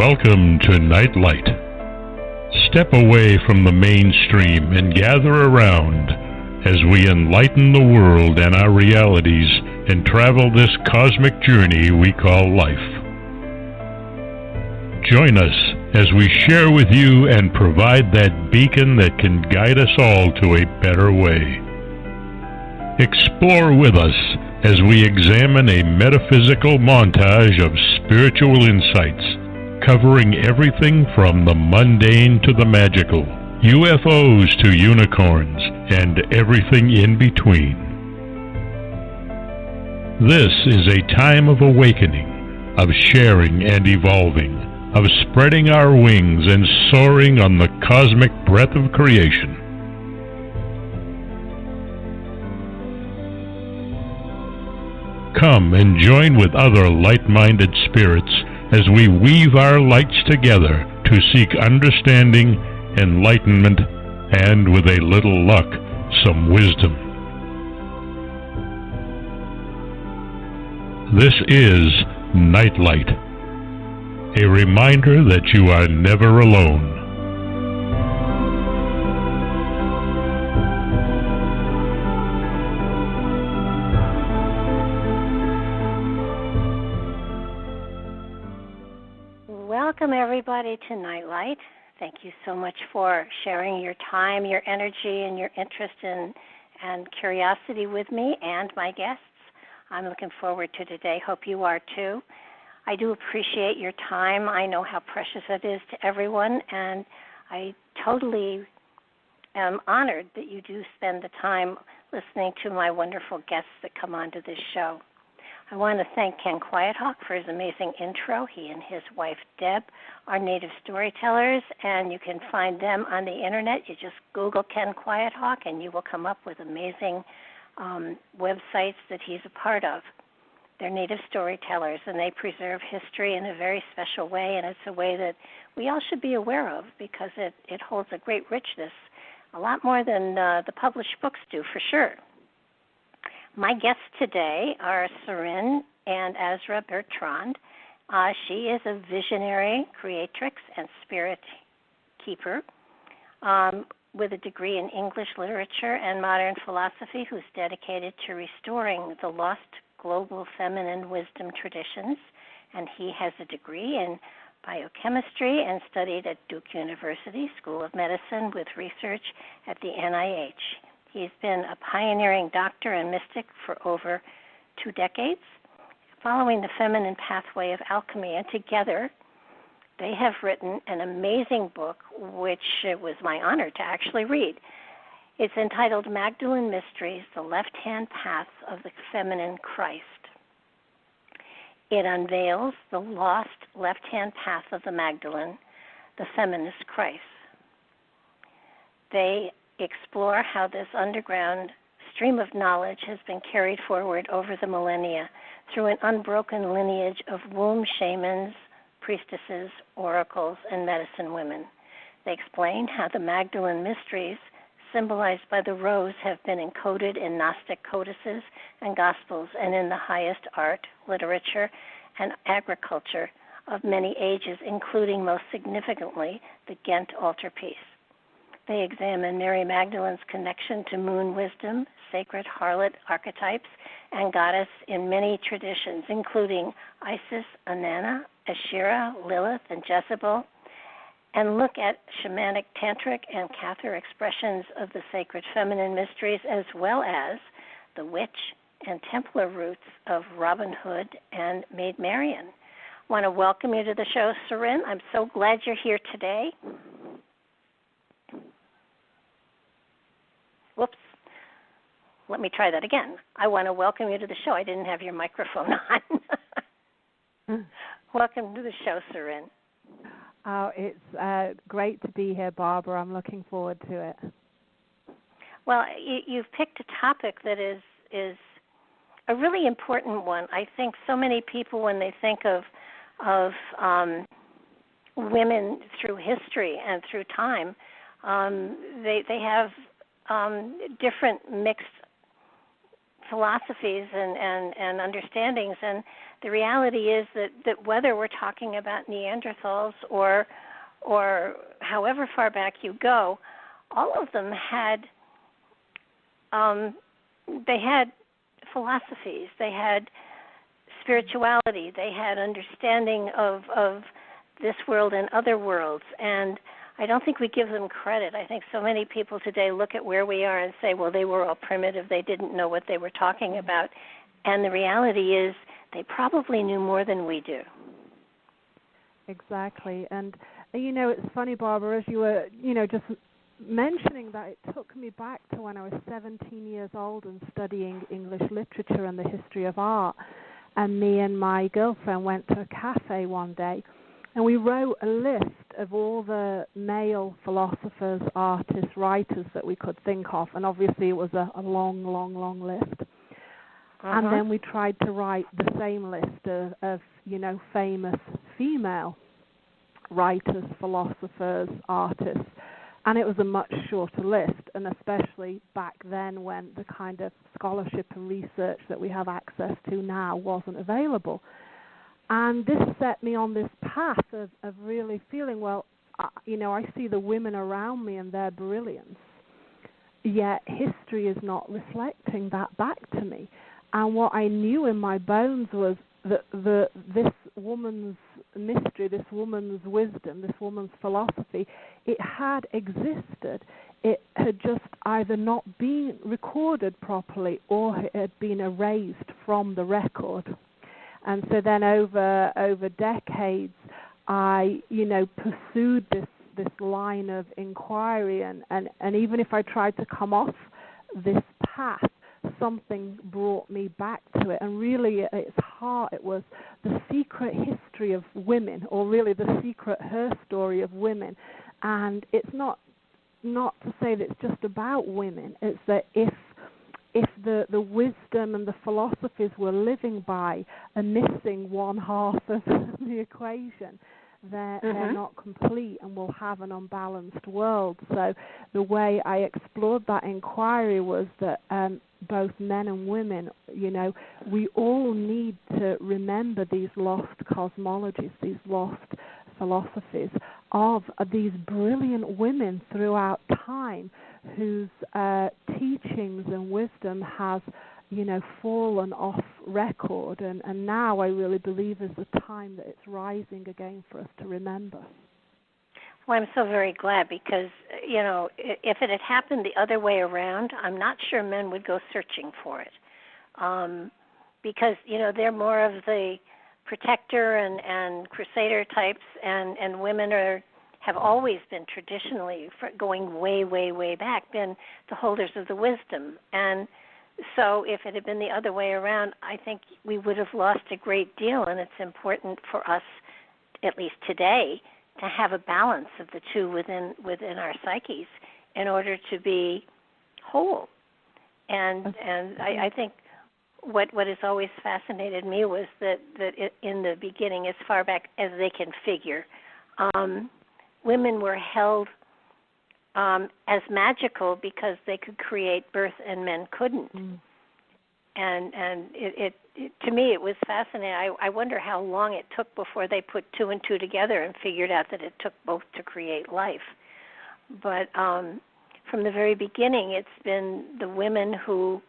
Welcome to Nightlight. Step away from the mainstream and gather around as we enlighten the world and our realities and travel this cosmic journey we call life. Join us as we share with you and provide that beacon that can guide us all to a better way. Explore with us as we examine a metaphysical montage of spiritual insights, covering everything from the mundane to the magical, UFOs to unicorns, and everything in between. This is a time of awakening, of sharing and evolving, of spreading our wings and soaring on the cosmic breath of creation. Come and join with other light-minded spirits as we weave our lights together to seek understanding, enlightenment, and, with a little luck, some wisdom. This is Nightlight, a reminder that you are never alone. Welcome, everybody, to Nightlight. Thank you so much for sharing your time, your energy, and your interest and curiosity with me and my guests. I'm looking forward to today. Hope you are, too. I do appreciate your time. I know how precious it is to everyone, and I totally am honored that you do spend the time listening to my wonderful guests that come onto this show. I want to thank Ken Quiethawk for his amazing intro. He and his wife, Deb, are native storytellers, and you can find them on the Internet. You just Google Ken Quiethawk, and you will come up with amazing websites that he's a part of. They're native storytellers, and they preserve history in a very special way, and it's a way that we all should be aware of because it holds a great richness, a lot more than the published books do, for sure. My guests today are Seren and Azra Bertrand. She is a visionary creatrix and spirit keeper with a degree in English literature and modern philosophy who's dedicated to restoring the lost global feminine wisdom traditions. And he has a degree in biochemistry and studied at Duke University School of Medicine with research at the NIH. He's been a pioneering doctor and mystic for over 2 decades, following the feminine pathway of alchemy. And together, they have written an amazing book, which it was my honor to actually read. It's entitled Magdalene Mysteries, The Left-Hand Path of the Feminine Christ. It unveils the lost left-hand path of the Magdalene, the feminist Christ. They explore how this underground stream of knowledge has been carried forward over the millennia through an unbroken lineage of womb shamans, priestesses, oracles, and medicine women. They explain how the Magdalene Mysteries, symbolized by the rose, have been encoded in Gnostic codices and gospels and in the highest art, literature, and agriculture of many ages, including most significantly the Ghent Altarpiece. They examine Mary Magdalene's connection to moon wisdom, sacred harlot archetypes, and goddess in many traditions, including Isis, Inanna, Asherah, Lilith, and Jezebel, and look at shamanic, tantric, and Cathar expressions of the sacred feminine mysteries, as well as the Witch and Templar roots of Robin Hood and Maid Marian. I want to welcome you to the show, Seren. I'm so glad you're here today. Whoops. Let me try that again. I want to welcome you to the show. I didn't have your microphone on. Welcome to the show, Seren. Oh, it's great to be here, Barbara. I'm looking forward to it. Well, you've picked a topic that is a really important one. I think so many people, when they think of women through history and through time, they have different mixed philosophies and understandings. And the reality is that whether we're talking about Neanderthals or however far back you go, all of them had they had philosophies, they had spirituality, they had understanding of this world and other worlds, and I don't think we give them credit. I think so many people today look at where we are and say, well, they were all primitive, they didn't know what they were talking about, and the reality is they probably knew more than we do. Exactly, and it's funny, Barbara, as you were, just mentioning that, it took me back to when I was 17 years old and studying English literature and the history of art. And me and my girlfriend went to a cafe one day, and we wrote a list of all the male philosophers, artists, writers that we could think of. And obviously it was a long, long, long list. And then we tried to write the same list of famous female writers, philosophers, artists. And it was a much shorter list, and especially back then when the kind of scholarship and research that we have access to now wasn't available. And this set me on this path of really feeling, well, I see the women around me and their brilliance, yet history is not reflecting that back to me. And what I knew in my bones was that this woman's mystery, this woman's wisdom, this woman's philosophy, it had existed. It had just either not been recorded properly or it had been erased from the record. And so then over decades, I, pursued this line of inquiry, and even if I tried to come off this path, something brought me back to it. And really, at its heart, it was the secret history of women, or really the secret her story of women. And it's not to say that it's just about women. It's that if the wisdom and the philosophies we're living by are missing one half of the equation, they're not complete, and we'll have an unbalanced world. So the way I explored that inquiry was that both men and women, we all need to remember these lost cosmologies, these lost philosophies of these brilliant women throughout time whose teachings and wisdom has, fallen off record. And now I really believe is the time that it's rising again for us to remember. Well, I'm so very glad because, if it had happened the other way around, I'm not sure men would go searching for it. Because, they're more of the protector and crusader types, and women have always been traditionally, going way, way, way back, been the holders of the wisdom. And so if it had been the other way around, I think we would have lost a great deal, and it's important for us, at least today, to have a balance of the two within our psyches in order to be whole. And I think what has always fascinated me was that in the beginning, as far back as they can figure, women were held as magical because they could create birth and men couldn't. And it to me, it was fascinating. I wonder how long it took before they put two and two together and figured out that it took both to create life. But from the very beginning, it's been the women who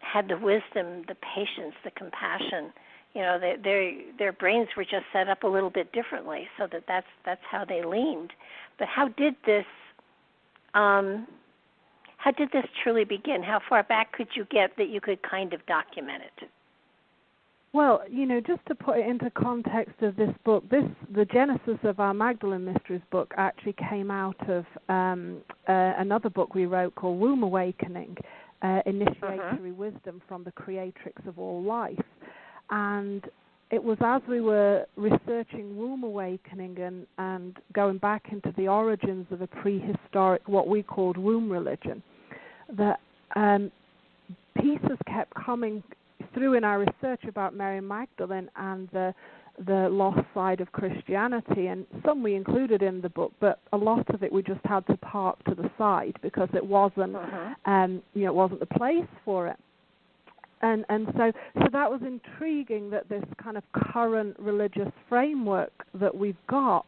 had the wisdom, the patience, the compassion. Their brains were just set up a little bit differently, so that's how they leaned. But how did this truly begin? How far back could you get that you could kind of document it? Well, just to put it into context of this book, the genesis of our Magdalene Mysteries book actually came out of another book we wrote called Womb Awakening, Initiatory Wisdom from the Creatrix of All Life. And it was as we were researching Womb Awakening and going back into the origins of a prehistoric, what we called womb religion, that pieces kept coming through in our research about Mary Magdalene and the lost side of Christianity, and some we included in the book, but a lot of it we just had to park to the side because it wasn't, it wasn't the place for it. And so that was intriguing, that this kind of current religious framework that we've got,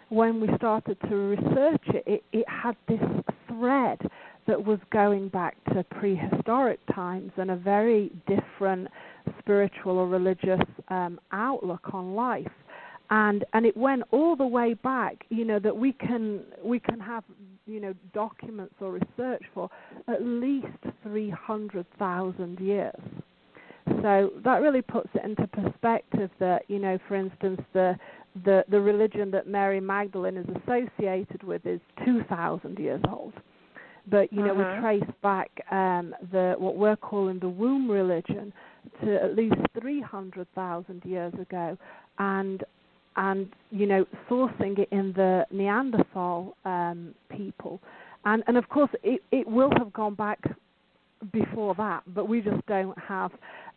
when we started to research it, it had this thread that was going back to prehistoric times and a very different spiritual or religious outlook on life. And it went all the way back, that we can have, documents or research for at least 300,000 years. So that really puts it into perspective that, for instance, the religion that Mary Magdalene is associated with is 2,000 years old. But, we trace back what we're calling the womb religion to at least 300,000 years ago, and sourcing it in the Neanderthal people. And of course, it will have gone back before that, but we just don't have,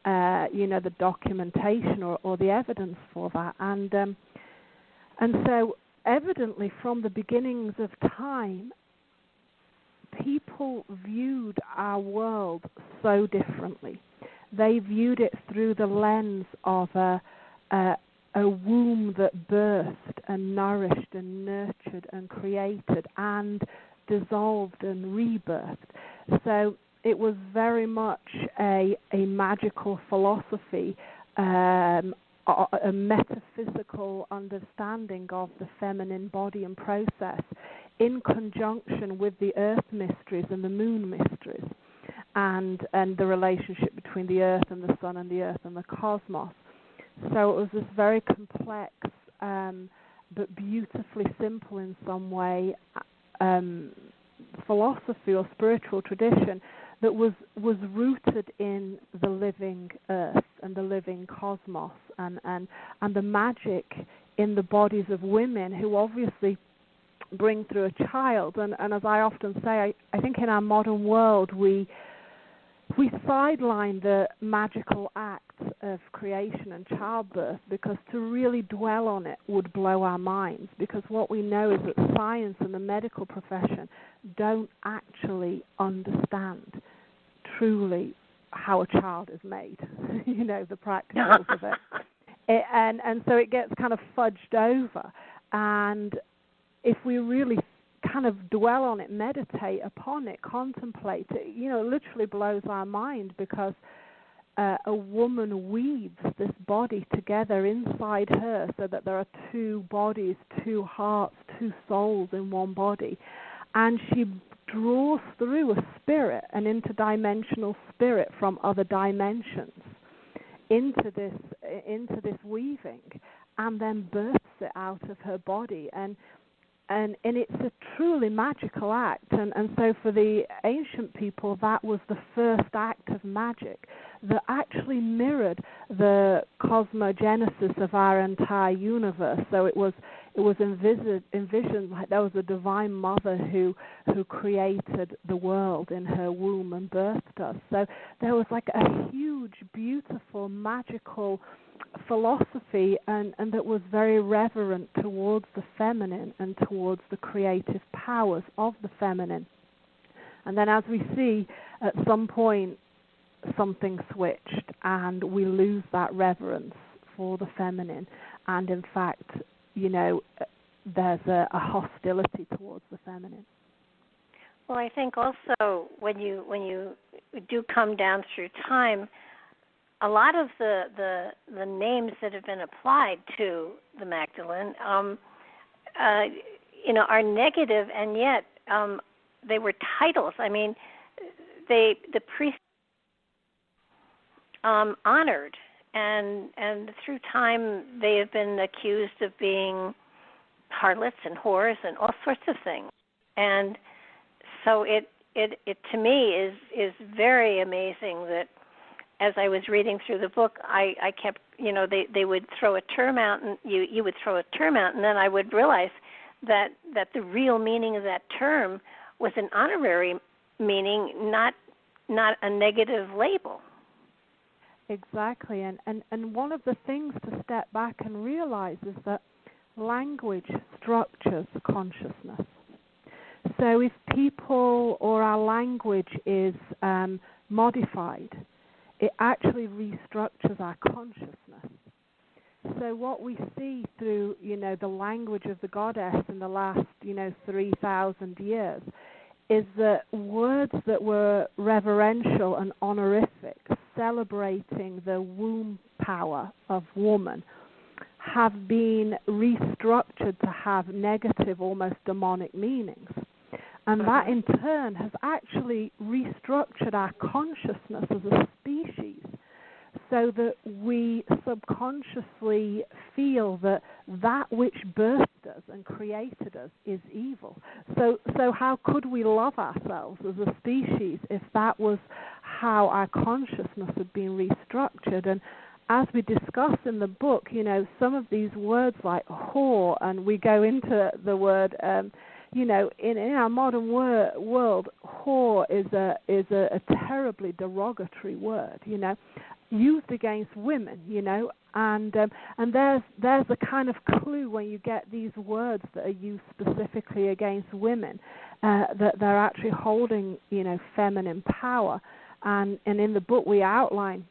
the documentation or the evidence for that. And so, evidently, from the beginnings of time, people viewed our world so differently. They viewed it through the lens of a womb that birthed and nourished and nurtured and created and dissolved and rebirthed. So it was very much a magical philosophy, a metaphysical understanding of the feminine body and process, in conjunction with the earth mysteries and the moon mysteries, and the relationship between the earth and the sun and the earth and the cosmos. So it was this very complex, but beautifully simple in some way, philosophy or spiritual tradition that was rooted in the living earth and the living cosmos, and the magic in the bodies of women who obviously bring through a child. And as I often say, I think in our modern world we sideline the magical act of creation and childbirth, because to really dwell on it would blow our minds, because what we know is that science and the medical profession don't actually understand truly how a child is made, the practicals of it. And so it gets kind of fudged over. And if we really kind of dwell on it, meditate upon it, contemplate it, it literally blows our mind, because a woman weaves this body together inside her so that there are two bodies, two hearts, two souls in one body. And she draws through a spirit, an interdimensional spirit from other dimensions into this weaving, and then births it out of her body. And it's a truly magical act. And so for the ancient people, that was the first act of magic that actually mirrored the cosmogenesis of our entire universe. So it was envisioned like there was a divine mother who created the world in her womb and birthed us. So there was like a huge, beautiful, magical philosophy, and that was very reverent towards the feminine and towards the creative powers of the feminine. And then, as we see, at some point something switched and we lose that reverence for the feminine, and in fact, there's a hostility towards the feminine. Well, I think also when you do come down through time, a lot of the names that have been applied to the Magdalene, are negative, and yet they were titles. I mean, the priest honored, and through time they have been accused of being harlots and whores and all sorts of things. And so it to me is very amazing that, as I was reading through the book, I kept, they would throw a term out, and you would throw a term out, and then I would realize that the real meaning of that term was an honorary meaning, not a negative label. Exactly, and one of the things to step back and realize is that language structures consciousness. So if people or our language is modified, it actually restructures our consciousness. So what we see through, the language of the goddess in the last, 3,000 years is that words that were reverential and honorific, celebrating the womb power of woman, have been restructured to have negative, almost demonic meanings. And that in turn has actually restructured our consciousness as a species, so that we subconsciously feel that which birthed us and created us is evil. So how could we love ourselves as a species if that was how our consciousness had been restructured? And as we discuss in the book, some of these words like whore, and we go into the word, in our modern world, whore is a terribly derogatory word, used against women, and there's a kind of clue when you get these words that are used specifically against women, that they're actually holding, feminine power, and in the book we outline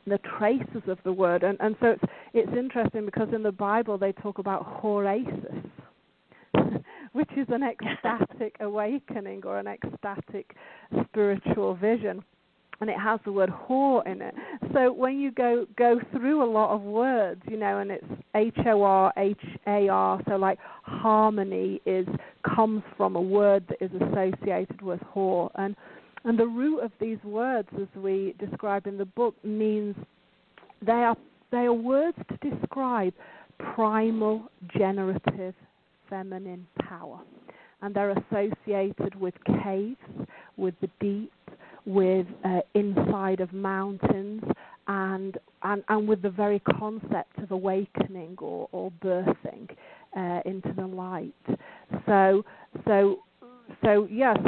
the traces of the word, and so it's interesting because in the Bible they talk about whoreasis, which is an ecstatic awakening or an ecstatic spiritual vision. And it has the word whore in it. So when you go through a lot of words, and it's H-O-R-H-A-R, so like harmony comes from a word that is associated with whore. And the root of these words, as we describe in the book, means they are words to describe primal, generative, feminine power. And they're associated with caves, with the deep, with inside of mountains, and with the very concept of awakening or birthing into the light. So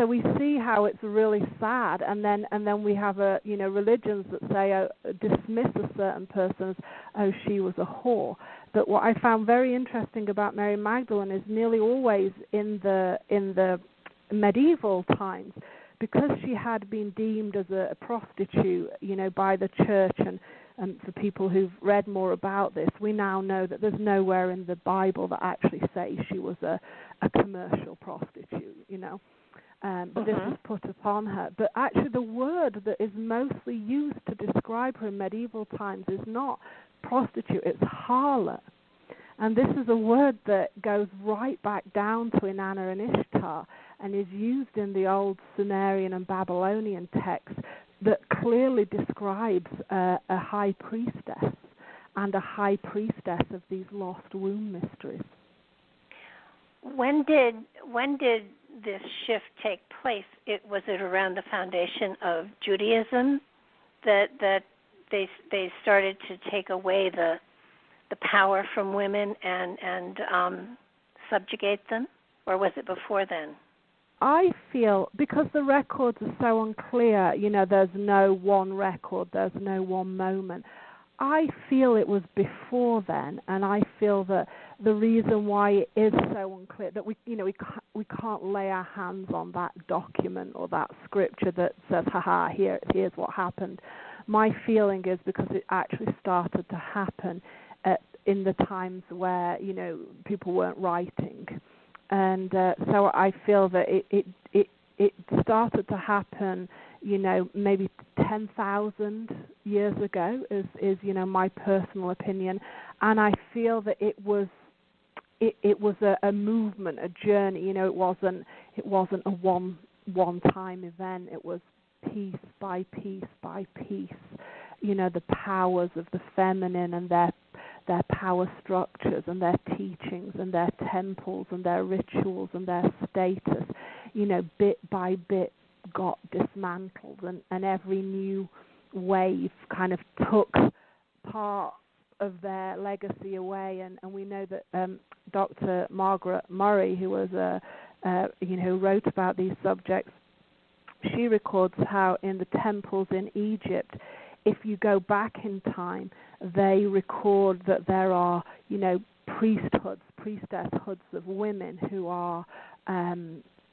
we see how it's really sad, and then we have religions that say dismiss a certain person as she was a whore. But what I found very interesting about Mary Magdalene is nearly always in the medieval times, because she had been deemed as a prostitute, by the church, and for people who've read more about this, we now know that there's nowhere in the Bible that actually says she was a commercial prostitute, but this was put upon her. But actually the word that is mostly used to describe her in medieval times is not prostitute, it's harlot. And this is a word that goes right back down to Inanna and Ishtar, and is used in the old Sumerian and Babylonian texts that clearly describes a high priestess and a high priestess of these lost womb mysteries. When did this shift take place? Was it around the foundation of Judaism that they started to take away the power from women and subjugate them, or was it before then? I feel, because the records are so unclear, there's no one record, there's no one moment. I feel it was before then, and I feel that the reason why it is so unclear, that we can't lay our hands on that document or that scripture that says, here's what happened. My feeling is because it actually started to happen in the times where, people weren't writing. And so I feel that it started to happen, maybe 10,000 years ago is my personal opinion, and I feel that it was a movement, a journey. It wasn't a one-time event. It was piece by piece by piece. The powers of the feminine and their power structures and their teachings and their temples and their rituals and their status, bit by bit got dismantled, and every new wave kind of took part of their legacy away. And we know that Dr. Margaret Murray, who was who wrote about these subjects, she records how in the temples in Egypt, if you go back in time, they record that there are, priestesshoods of women who are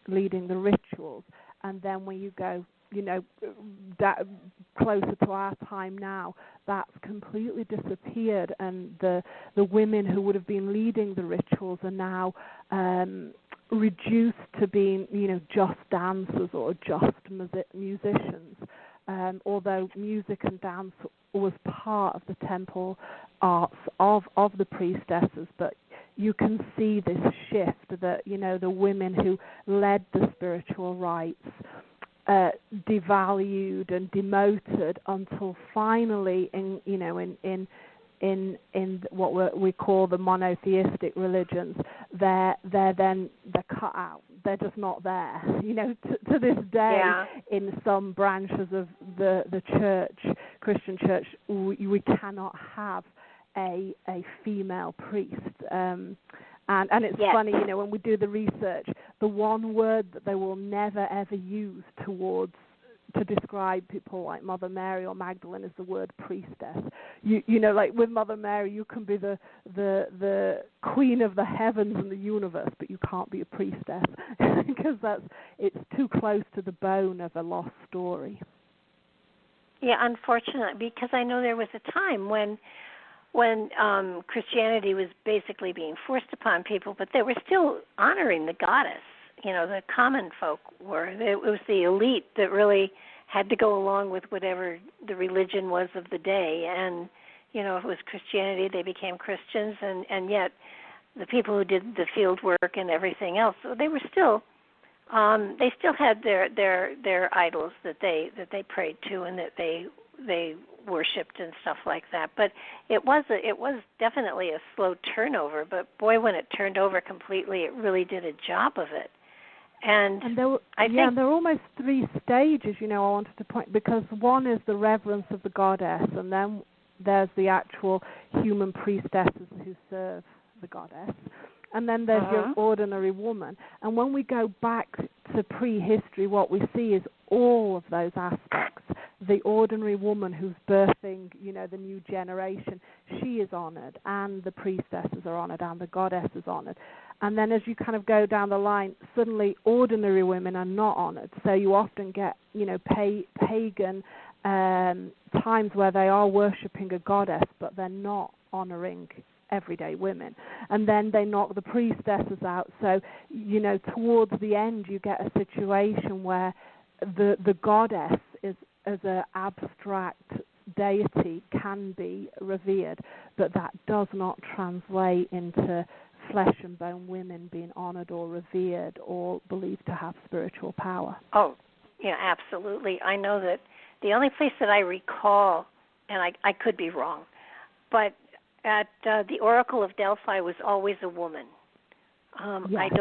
leading the rituals. And then when you go, closer to our time now, that's completely disappeared, and the women who would have been leading the rituals are now reduced to being, just dancers or just musicians. Although music and dance was part of the temple arts of the priestesses, but you can see this shift that, the women who led the spiritual rites devalued and demoted until finally in what we call the monotheistic religions, they're cut out. They're just not there. To this day, in some branches of the church, Christian church, we cannot have a female priest. And it's funny, when we do the research, the one word that they will never ever use to describe people like Mother Mary or Magdalene is the word priestess. Like with Mother Mary, you can be the queen of the heavens and the universe, but you can't be a priestess because it's too close to the bone of a lost story. Yeah, unfortunately, because I know there was a time when Christianity was basically being forced upon people, but they were still honoring the goddess. The common folk were. It was the elite that really had to go along with whatever the religion was of the day. And, if it was Christianity, they became Christians. And yet the people who did the field work and everything else, they were still, they still had their idols that they prayed to and that they worshipped and stuff like that. But it was definitely a slow turnover. But boy, when it turned over completely, it really did a job of it. And there are almost three stages, I wanted to point, because one is the reverence of the goddess, and then there's the actual human priestesses who serve the goddess, and then there's your ordinary woman. And when we go back to prehistory, what we see is all of those aspects. The ordinary woman who's birthing, the new generation, she is honored, and the priestesses are honored, and the goddess is honored. And then as you kind of go down the line, suddenly ordinary women are not honored. So you often get, pagan times where they are worshipping a goddess, but they're not honoring everyday women. And then they knock the priestesses out. So, towards the end, you get a situation where the goddess is, as an abstract deity, can be revered, but that does not translate into flesh and bone women being honored or revered or believed to have spiritual power. Oh, yeah, absolutely. I know that the only place that I recall, and I could be wrong, but at the Oracle of Delphi was always a woman. Yes.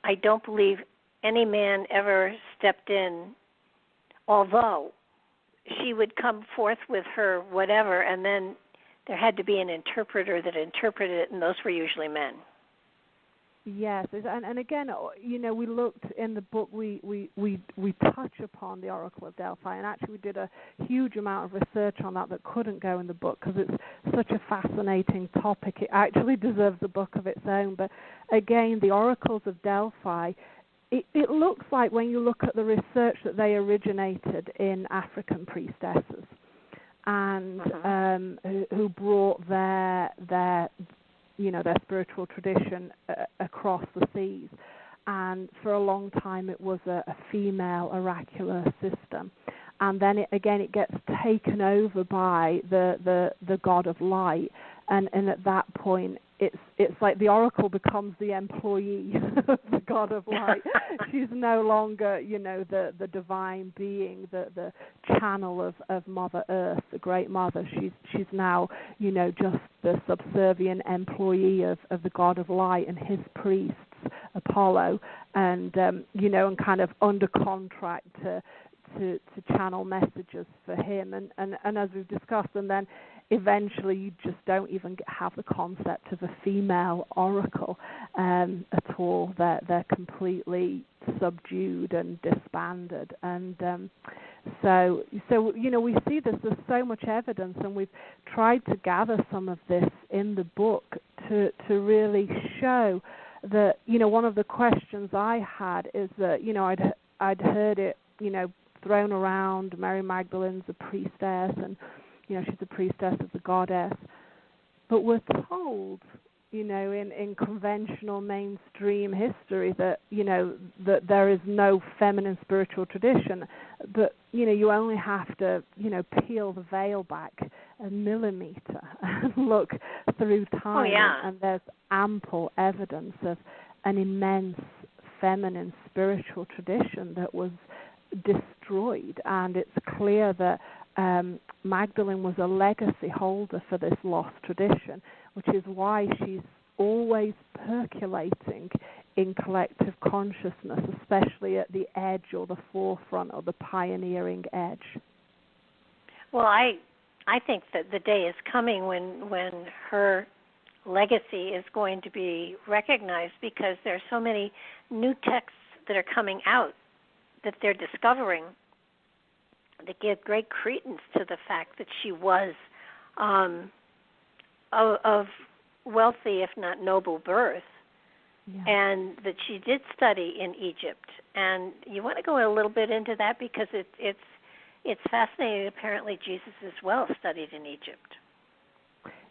I don't believe any man ever stepped in, although she would come forth with her whatever, and then there had to be an interpreter that interpreted it, and those were usually men. Yes, and again, we looked in the book, we touch upon the Oracle of Delphi, and actually we did a huge amount of research on that couldn't go in the book because it's such a fascinating topic. It actually deserves a book of its own. But again, the Oracles of Delphi, it looks like when you look at the research that they originated in African priestesses, and who brought their spiritual tradition across the seas. And for a long time it was a female oracular system. And then it gets taken over by the god of light. And at that point, it's like the oracle becomes the employee of the god of light. She's no longer, the divine being, the channel of Mother Earth, the Great Mother. She's now, just the subservient employee of the god of light and his priests, Apollo, and and kind of under contract to channel messages for him. And as we've discussed, and then eventually you just don't even have the concept of a female oracle at all. They're completely subdued and disbanded. And so we see this. There's so much evidence, and we've tried to gather some of this in the book to really show that, one of the questions I had is that, I'd heard it, thrown around. Mary Magdalene's a priestess, and she's a priestess as a goddess. But we're told, in conventional mainstream history that that there is no feminine spiritual tradition. But you only have to peel the veil back a millimeter and look through time, and there's ample evidence of an immense feminine spiritual tradition that was destroyed. And it's clear that Magdalene was a legacy holder for this lost tradition, which is why she's always percolating in collective consciousness, especially at the edge or the forefront or the pioneering edge. Well, I think that the day is coming when her legacy is going to be recognized, because there are so many new texts that are coming out that they're discovering that give great credence to the fact that she was of wealthy, if not noble, birth, and that she did study in Egypt. And you want to go a little bit into that, because it's fascinating. Apparently, Jesus as well studied in Egypt.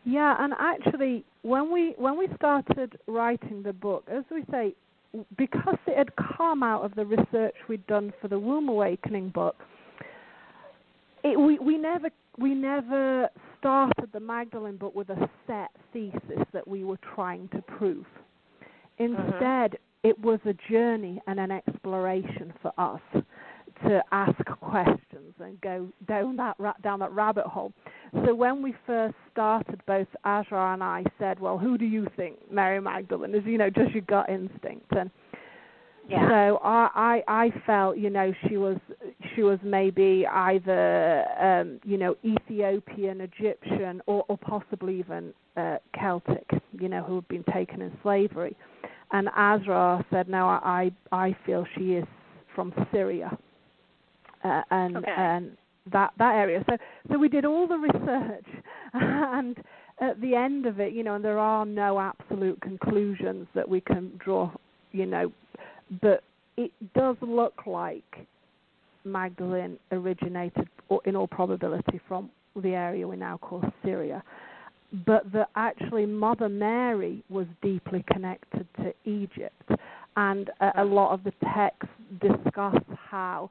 Yeah, and actually, when we started writing the book, as we say, because it had come out of the research we'd done for the Womb Awakening book, we never started the Magdalene book with a set thesis that we were trying to prove. Instead, it was a journey and an exploration for us to ask questions and go down that rabbit hole. So when we first started, both Asherah and I said, well, who do you think Mary Magdalene is? Just your gut instinct. And so I felt, she was maybe either, Ethiopian, Egyptian, or possibly even Celtic, who had been taken in slavery. And Asherah said, no, I feel she is from Syria. And that area. So we did all the research, and at the end of it, and there are no absolute conclusions that we can draw, but it does look like Magdalene originated, in all probability, from the area we now call Syria, but that actually Mother Mary was deeply connected to Egypt, and a lot of the texts discuss how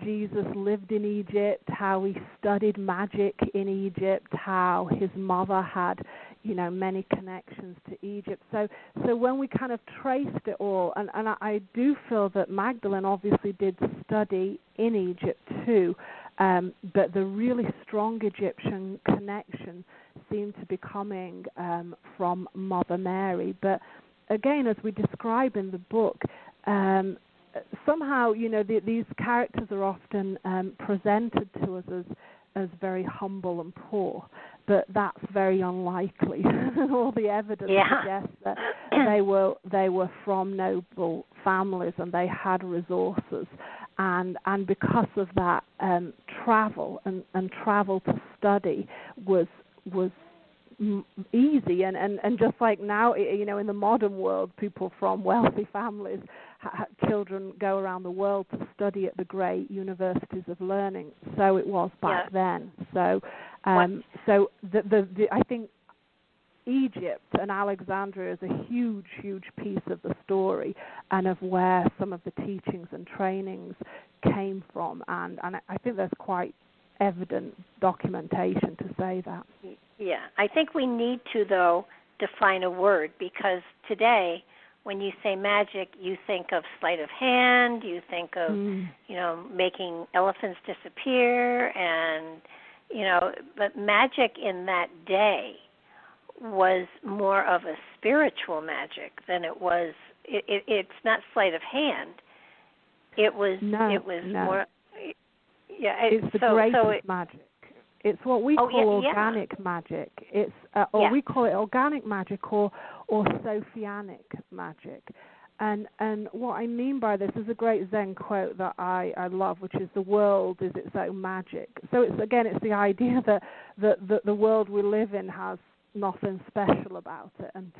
Jesus lived in Egypt, how he studied magic in Egypt, how his mother had, many connections to Egypt. So when we kind of traced it all, and I do feel that Magdalene obviously did study in Egypt too, but the really strong Egyptian connection seemed to be coming from Mother Mary. But again, as we describe in the book, somehow, these characters are often presented to us as very humble and poor, but that's very unlikely. All the evidence suggests that they were from noble families and they had resources, and because of that, travel and travel to study was easy, and just like now, in the modern world, people from wealthy families, children go around the world to study at the great universities of learning. So it was back then. So, I think Egypt and Alexandria is a huge, huge piece of the story, and of where some of the teachings and trainings came from, and I think there's quite evident documentation to say that. Yeah, I think we need to, though, define a word, because today, when you say magic, you think of sleight of hand, you think of, making elephants disappear, and, but magic in that day was more of a spiritual magic than it was. It's not sleight of hand. It was more. Yeah, it's the greatest magic. It's what we call organic magic. It's we call it organic magic or Sophianic magic. And what I mean by this is a great Zen quote that I love, which is, the world is its own magic. So it's the idea that the world we live in has nothing special about it, and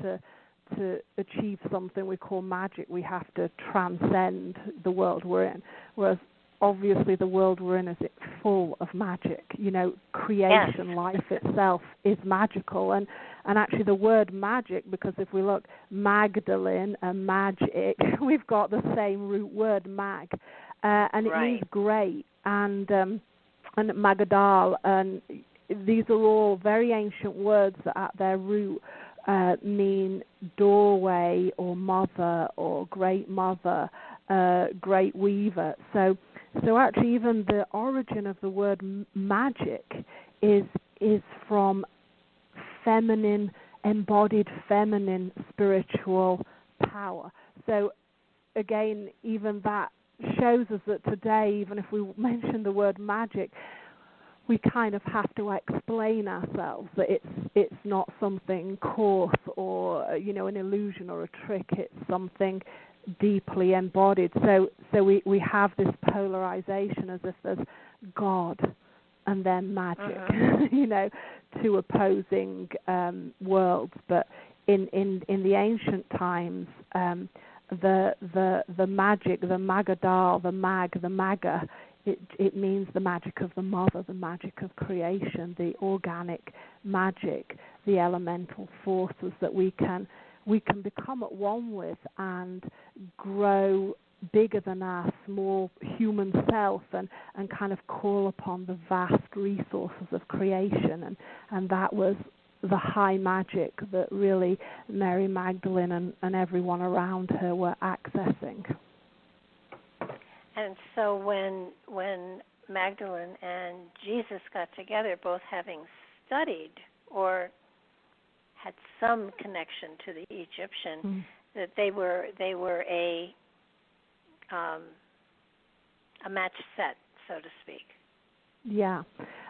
to achieve something we call magic, we have to transcend the world we're in. Whereas obviously the world we're in is full of magic. You know, creation, Yes. life itself is magical. And actually the word magic, because if we look, Magdalene and magic, we've got the same root word, mag. And it means great. And Magadal, and these are all very ancient words that at their root mean doorway or mother or great mother, great weaver. So actually even the origin of the word magic is from feminine, embodied feminine spiritual power. So again, even that shows us that today, even if we mention the word magic, we kind of have to explain ourselves that it's not something coarse or, you know, an illusion or a trick. It's something deeply embodied. So we have this polarization as if there's God and then magic, you know, two opposing worlds. But in the ancient times, the magic, the magadal, the maga, it means the magic of the mother, the magic of creation, the organic magic, the elemental forces that we can become at one with and grow bigger than our small human self and kind of call upon the vast resources of creation. And that was the high magic that really Mary Magdalene and everyone around her were accessing. And so when Magdalene and Jesus got together, both having studied or had some connection to the Egyptian, that they were a match set, so to speak. Yeah,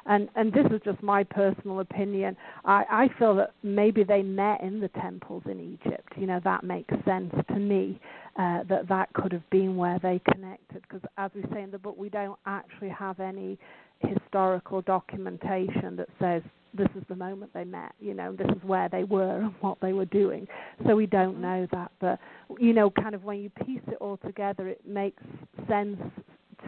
and this is just my personal opinion. I feel that maybe they met in the temples in Egypt. You know, that makes sense to me, that could have been where they connected. Because as we say in the book, we don't actually have any historical documentation that says this is the moment they met, you know, this is where they were and what they were doing. So we don't know that. But, you know, kind of when you piece it all together, it makes sense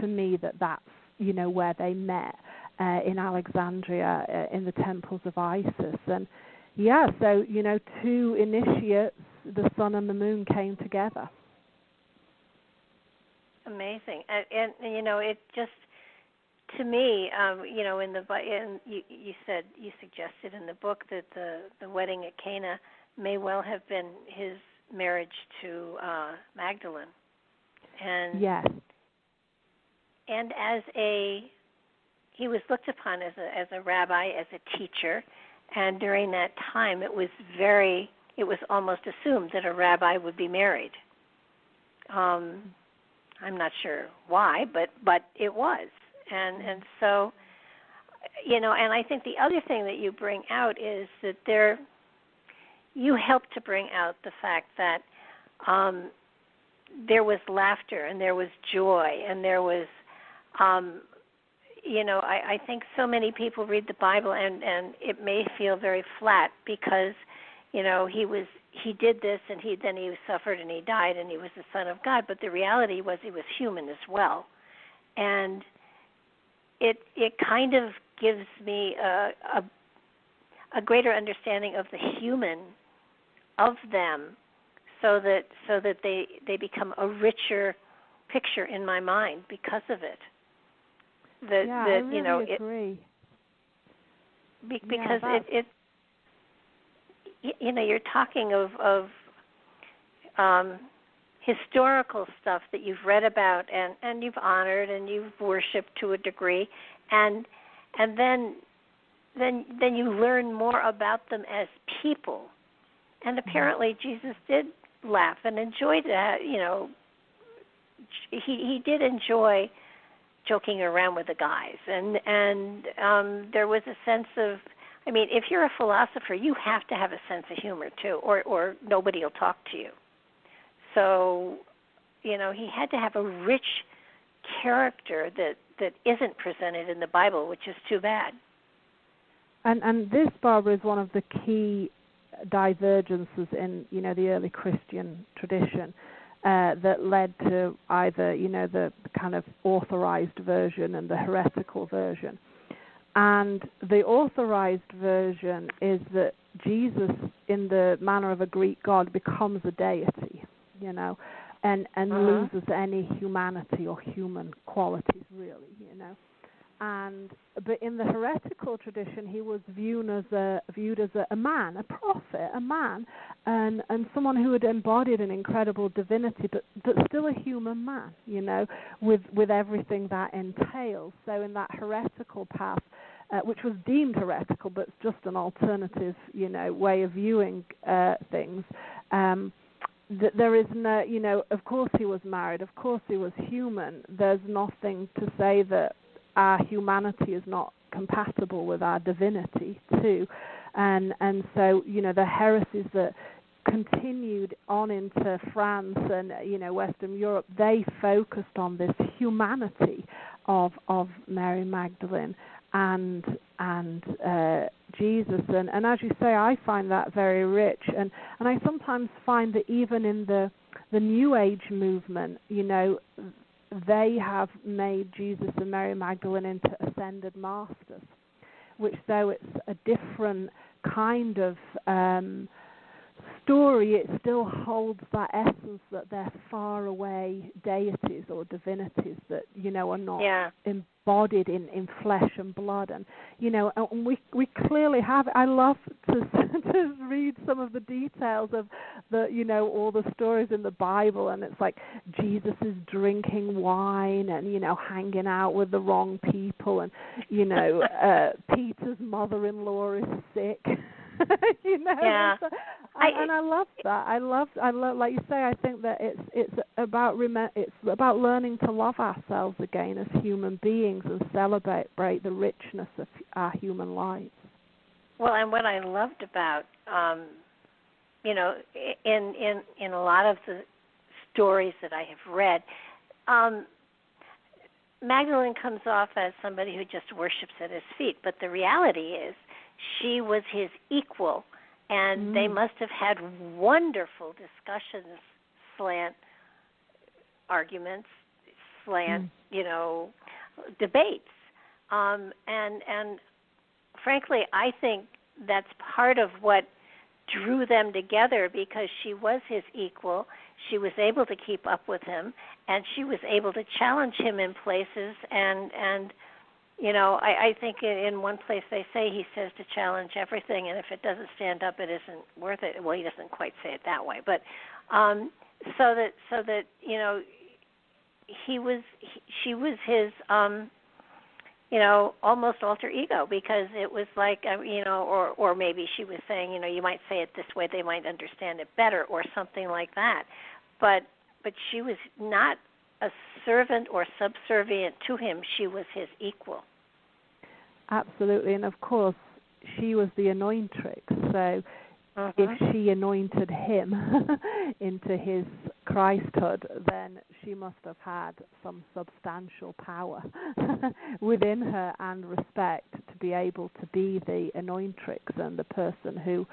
to me that that's, you know, where they met in Alexandria in the temples of Isis. And yeah, so, you know, two initiates, the sun and the moon, came together. Amazing. And you know, it just, to me, you know, you suggested in the book that the wedding at Cana may well have been his marriage to Magdalene. And yes. And he was looked upon as a rabbi, as a teacher, and during that time it was almost assumed that a rabbi would be married. I'm not sure why, but it was. And so, you know, and I think the other thing that you bring out is that you help to bring out the fact that there was laughter and there was joy and there was, you know, I think so many people read the Bible and it may feel very flat because, you know, he did this and then he suffered and he died and he was the Son of God, but the reality was he was human as well. And it kind of gives me a greater understanding of the human of them so that they become a richer picture in my mind because of it. I really agree. Because it you know, you're talking of historical stuff that you've read about and you've honored and you've worshipped to a degree, and then you learn more about them as people. And apparently Jesus did laugh and enjoyed that. You know, he did enjoy joking around with the guys, and there was a sense of, I mean, if you're a philosopher, you have to have a sense of humor too, or nobody will talk to you. So, you know, he had to have a rich character that isn't presented in the Bible, which is too bad. And this, Barbara, is one of the key divergences in, you know, the early Christian tradition. that led to either, the kind of authorized version and the heretical version. And the authorized version is that Jesus, in the manner of a Greek god, becomes a deity, and loses any humanity or human qualities, really, But in the heretical tradition, he was viewed as a man, a prophet, a man, and someone who had embodied an incredible divinity, but still a human man, with everything that entails. So in that heretical path, which was deemed heretical, but it's just an alternative, way of viewing things. There is no, of course he was married, of course he was human. There's nothing to say that our humanity is not compatible with our divinity too, and so the heresies that continued on into France and Western Europe, they focused on this humanity of Mary Magdalene and Jesus, and as you say, I find that very rich, and I sometimes find that even in the New Age movement, they have made Jesus and Mary Magdalene into ascended masters, which, though it's a different kind of story, it still holds that essence that they're far away deities or divinities that are not embodied in flesh and blood, and and we clearly have. I love to read some of the details of the all the stories in the Bible, and it's like Jesus is drinking wine and hanging out with the wrong people, and Peter's mother-in-law is sick. And I love that. I love, like you say. I think that it's about learning to love ourselves again as human beings and celebrate the richness of our human lives. Well, and what I loved about, in a lot of the stories that I have read, Magdalene comes off as somebody who just worships at his feet, but the reality is she was his equal, and they must have had wonderful discussions, arguments, debates. And frankly, I think that's part of what drew them together, because she was his equal. She was able to keep up with him, and she was able to challenge him in places. And I think in one place they say he says to challenge everything, and if it doesn't stand up, it isn't worth it. Well, he doesn't quite say it that way, but so that she was his almost alter ego, because it was like or maybe she was saying you might say it this way, they might understand it better, or something like that. But she was not a servant or subservient to him. She was his equal. Absolutely, and of course she was the anointrix. So if she anointed him into his Christhood, then she must have had some substantial power within her and respect to be able to be the anointrix and the person who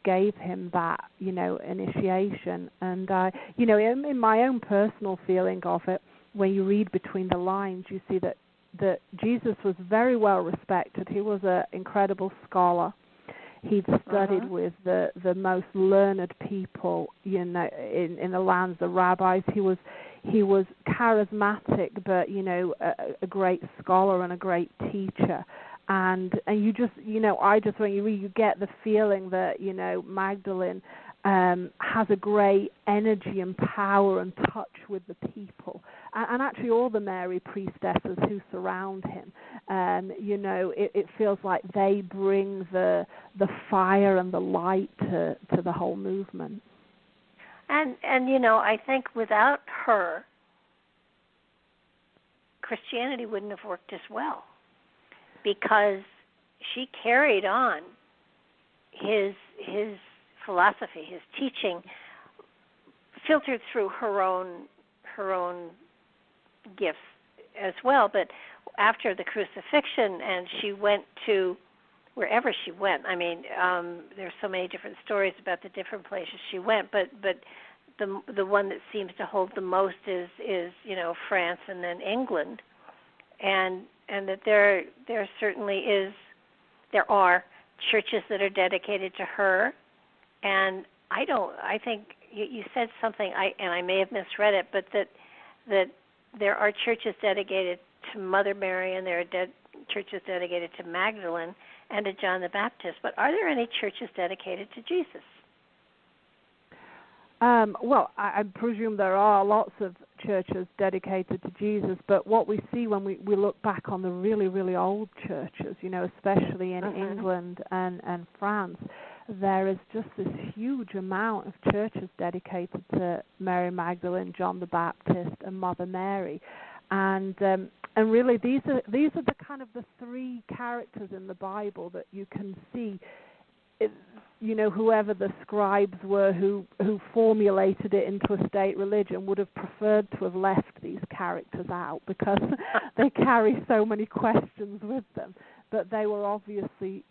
gave him that, initiation. And, in my own personal feeling of it, when you read between the lines, you see that Jesus was very well respected. He was an incredible scholar. He'd studied with the most learned people, in the lands, the rabbis. He was charismatic, but a great scholar and a great teacher. And you just, when you read, you get the feeling that Magdalene has a great energy and power and touch with the people, and actually all the Mary priestesses who surround him. It feels like they bring the fire and the light to the whole movement. And I think without her, Christianity wouldn't have worked as well, because she carried on his philosophy, his teaching, filtered through her own gifts as well. But after the crucifixion, and she went to wherever she went. I mean, there's so many different stories about the different places she went, but the one that seems to hold the most is France and then England, and that there certainly are churches that are dedicated to her, and I think you said something, and I may have misread it, but that there are churches dedicated to Mother Mary, and there are churches dedicated to Magdalene and to John the Baptist. But are there any churches dedicated to Jesus? Well, I presume there are lots of churches dedicated to Jesus, but what we see when we look back on the really, really old churches, especially in England and France, there is just this huge amount of churches dedicated to Mary Magdalene, John the Baptist, and Mother Mary, and really these are the kind of the three characters in the Bible that you can see. Whoever the scribes were who formulated it into a state religion would have preferred to have left these characters out because they carry so many questions with them. But they were obviously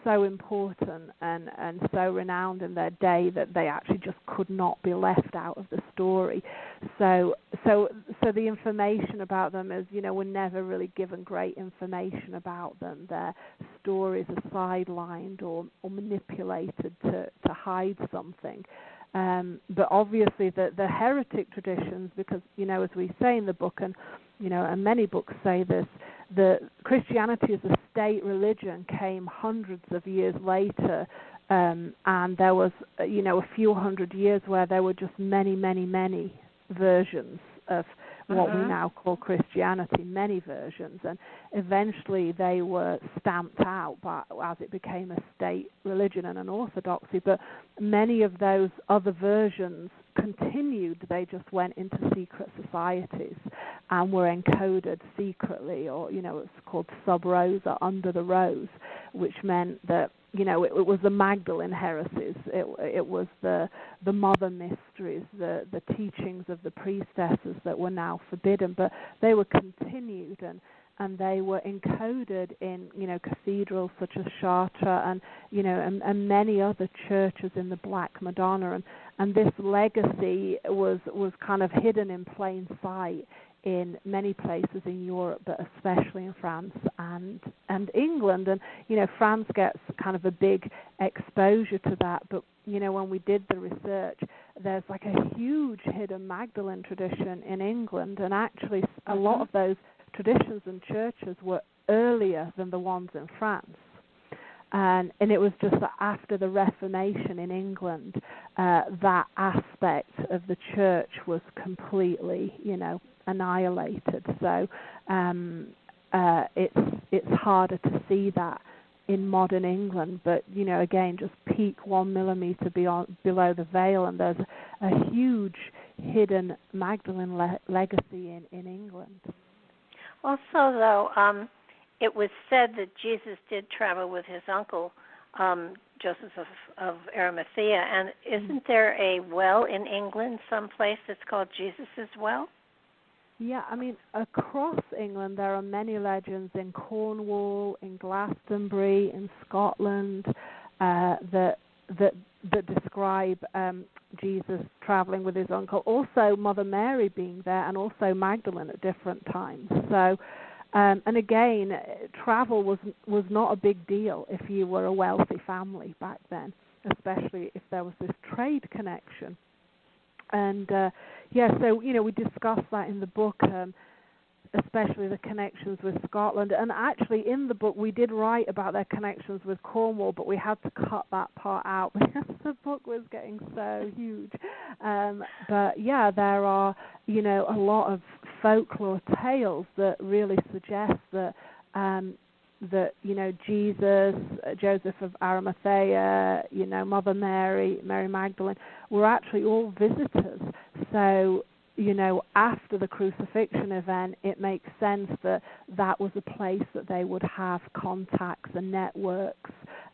so important and so renowned in their day that they actually just could not be left out of the story. So the information about them is, we're never really given great information about them. Their stories are sidelined or manipulated to hide something. But obviously the heretic traditions, because, as we say in the book, and many books say this, the Christianity as a state religion came hundreds of years later, and there was, a few hundred years where there were just many, many, many versions of what we now call Christianity, many versions, and eventually they were stamped out as it became a state religion and an orthodoxy, but many of those other versions continued. They just went into secret societies and were encoded secretly, or it's called sub rosa, under the rose, which meant that it was the Magdalene heresies, it was the Mother Mysteries, the teachings of the Priestesses that were now forbidden, but they were continued and they were encoded in cathedrals such as Chartres and many other churches in the Black Madonna, and this legacy was kind of hidden in plain sight in many places in Europe, but especially in France and England. And France gets kind of a big exposure to that, but when we did the research, there's like a huge hidden Magdalene tradition in England, and actually a lot of those traditions and churches were earlier than the ones in France. And it was just that after the Reformation in England, that aspect of the church was completely, annihilated. So it's harder to see that in modern England. But again, just peek 1 millimeter below the veil, and there's a huge hidden Magdalene legacy in England. Also, though, it was said that Jesus did travel with his uncle, Joseph of Arimathea, and isn't there a well in England someplace that's called Jesus' Well? Yeah, I mean, across England there are many legends in Cornwall, in Glastonbury, in Scotland, that describe Jesus traveling with his uncle. Also, Mother Mary being there, and also Magdalene at different times. So, and again, travel was not a big deal if you were a wealthy family back then, especially if there was this trade connection. And so we discussed that in the book, especially the connections with Scotland. And actually, in the book, we did write about their connections with Cornwall, but we had to cut that part out because the book was getting so huge. But yeah, there are a lot of folklore tales that really suggest that Jesus, Joseph of Arimathea, Mother Mary, Mary Magdalene, were actually all visitors. So, after the crucifixion event, it makes sense that that was a place that they would have contacts and networks,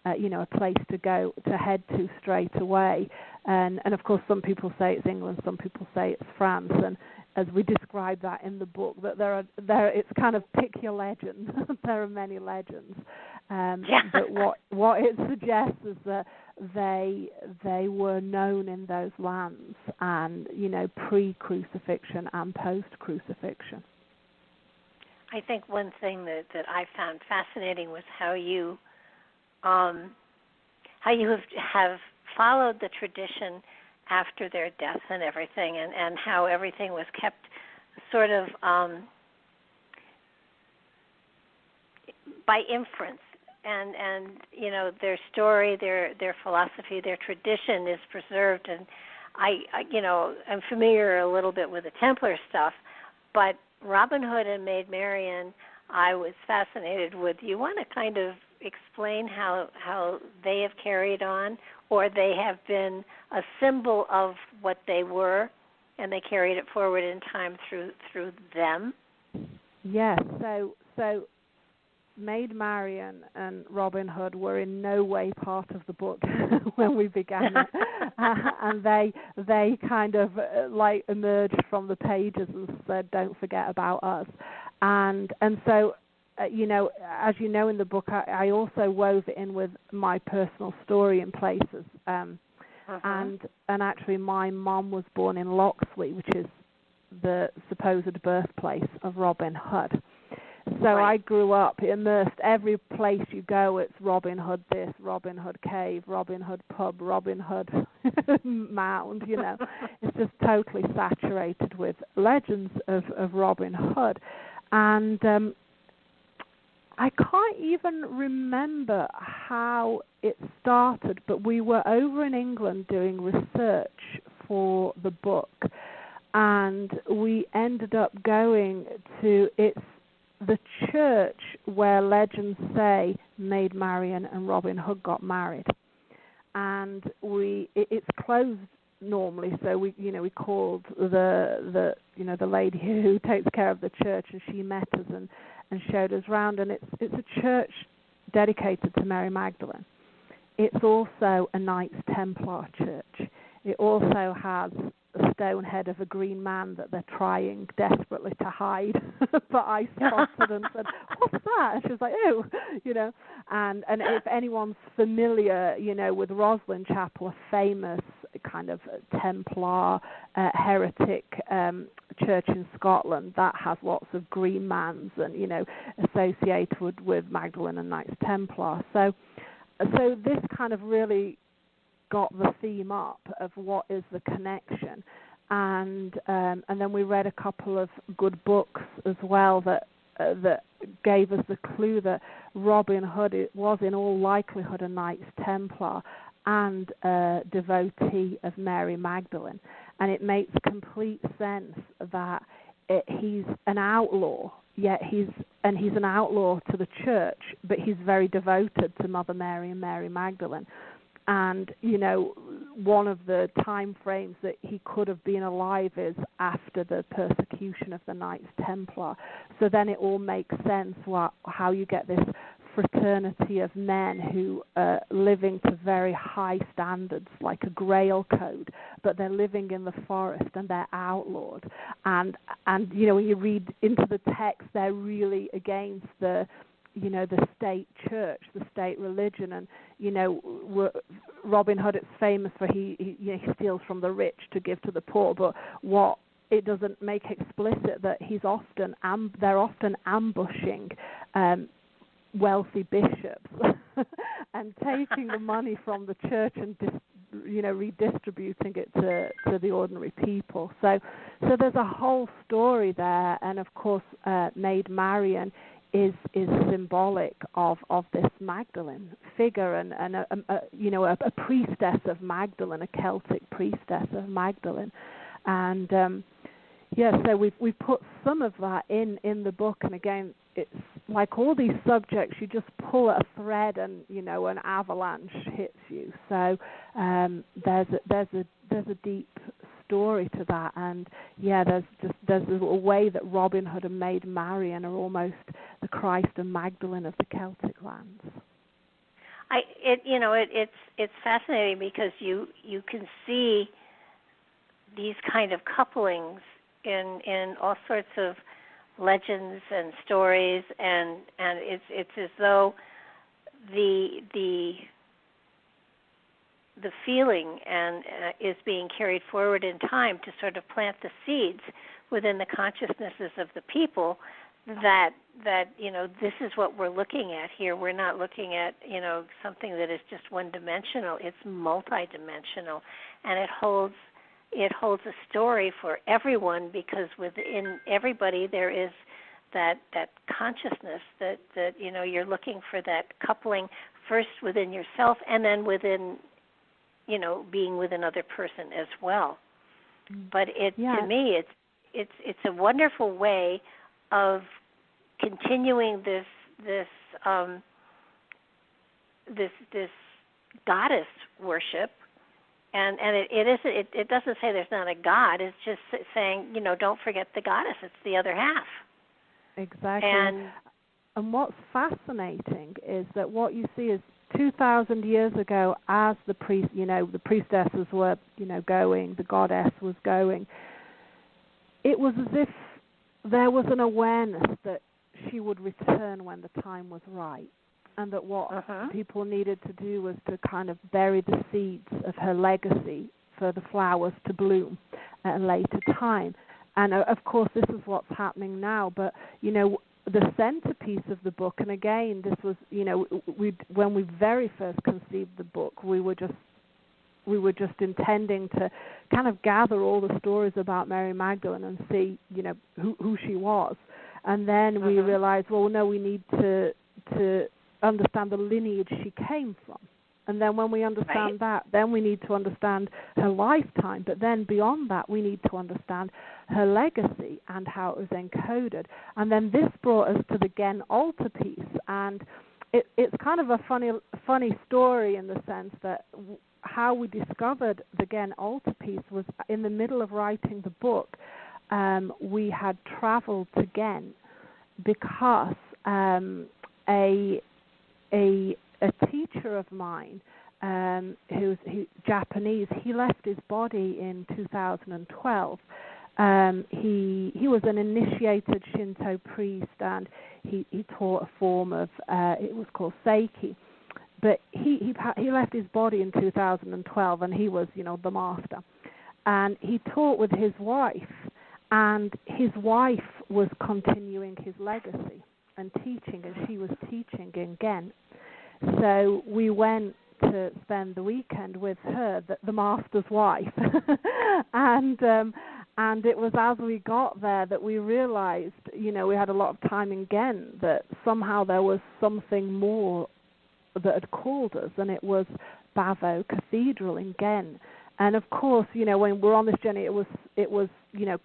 a place to head to straight away. And of course, some people say it's England, some people say it's France, and as we describe that in the book, that it's kind of pick your legend. There are many legends, but what it suggests is that they were known in those lands, and pre-crucifixion and post-crucifixion. I think one thing that I found fascinating was how you have followed the tradition after their death and everything, and how everything was kept sort of by inference, and their story, their philosophy, their tradition is preserved. And I'm familiar a little bit with the Templar stuff, but Robin Hood and Maid Marian, I was fascinated with. You want to kind of explain how they have carried on, or they have been a symbol of what they were, and they carried it forward in time through them? Yes. So Maid Marian and Robin Hood were in no way part of the book when we began it, and they kind of like emerged from the pages and said, "Don't forget about us," and so as you know in the book, I also wove it in with my personal story in places, and actually my mom was born in Locksley, which is the supposed birthplace of Robin Hood. So right. I grew up immersed. Every place you go, it's Robin Hood this, Robin Hood cave, Robin Hood pub, Robin Hood mound. It's just totally saturated with legends of Robin Hood, and I can't even remember how it started. But we were over in England doing research for the book, and we ended up going to the church where legends say Maid Marian and Robin Hood got married, and it's closed normally. So we called the lady who takes care of the church, and she met us and showed us around. And it's a church dedicated to Mary Magdalene. It's also a Knights Templar church. It also has a stone head of a green man that they're trying desperately to hide. But I spotted and said, "What's that?" And she was like, "Oh," And if anyone's familiar, with Roslin Chapel, a famous kind of Templar heretic church in Scotland that has lots of green mans and associated with Magdalene and Knights Templar. So this kind of really got the theme up of what is the connection, and then we read a couple of good books as well that gave us the clue that Robin Hood was in all likelihood a Knights Templar and a devotee of Mary Magdalene, and it makes complete sense that he's an outlaw. Yet he's an outlaw to the church, but he's very devoted to Mother Mary and Mary Magdalene. And, one of the time frames that he could have been alive is after the persecution of the Knights Templar. So then it all makes sense how you get this fraternity of men who are living to very high standards, like a Grail code, but they're living in the forest and they're outlawed. And when you read into the text, they're really against the state church, the state religion, and Robin Hood, it's famous for he steals from the rich to give to the poor, but what it doesn't make explicit that they're often ambushing wealthy bishops and taking the money from the church and redistributing it to the ordinary people. So there's a whole story there, and of course Maid Marian is symbolic of this Magdalene figure, and a priestess of Magdalene, a Celtic priestess of Magdalene, and so we've put some of that in the book. And again, it's like all these subjects, you just pull at a thread, and an avalanche hits you. So there's a deep story to that, and there's a way that Robin Hood and Maid Marian are almost the Christ and Magdalene of the Celtic lands. It's fascinating because you can see these kind of couplings in all sorts of legends and stories, and it's as though the the feeling and is being carried forward in time to sort of plant the seeds within the consciousnesses of the people that this is what we're looking at here. We're not looking at something that is just one-dimensional. It's multi-dimensional, and it holds a story for everyone, because within everybody there is that consciousness that you're looking for, that coupling first within yourself and then within being with another person as well. But to me it's a wonderful way of continuing this goddess worship, and it doesn't say there's not a god. It's just saying don't forget the goddess. It's the other half. Exactly. And what's fascinating is that what you see is 2,000 years ago, as the priestesses were going, the goddess was going, it was as if there was an awareness that she would return when the time was right, and that what people needed to do was to kind of bury the seeds of her legacy for the flowers to bloom at a later time. And of course this is what's happening now, but the centerpiece of the book, and again this was when we very first conceived the book, we were just intending to kind of gather all the stories about Mary Magdalene and see who she was. And then we realized, well, no, we need to understand the lineage she came from. And then when we understand that, then we need to understand her lifetime. But then beyond that, we need to understand her legacy and how it was encoded. And then this brought us to the Ghent Altarpiece. And it's kind of a funny story in the sense that how we discovered the Ghent Altarpiece was in the middle of writing the book. We had traveled to Ghent because a teacher of mine, who's Japanese, he left his body in 2012. He was an initiated Shinto priest, and he taught a form of it was called Seiki. But he left his body in 2012, and he was the master, and he taught with his wife, and his wife was continuing his legacy and teaching, and she was teaching in Ghent. So we went to spend the weekend with her, the master's wife, and it was as we got there that we realized, we had a lot of time in Ghent, that somehow there was something more that had called us, and it was Bavo Cathedral in Ghent. And of course, when we're on this journey, it was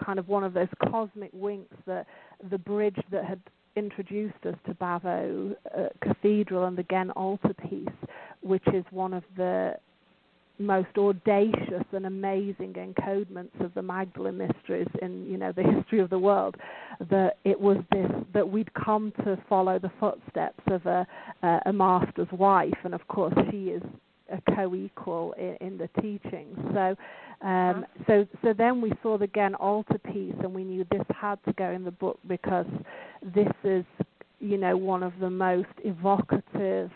kind of one of those cosmic winks, that the bridge that had introduced us to Bavo Cathedral and the Ghent Altarpiece, which is one of the most audacious and amazing encodements of the Magdalene Mysteries in the history of the world, that it was this, that we'd come to follow the footsteps of a master's wife, and of course she is a co-equal in the teachings. So then we saw the Ghent Altarpiece, and we knew this had to go in the book, because this is one of the most evocative,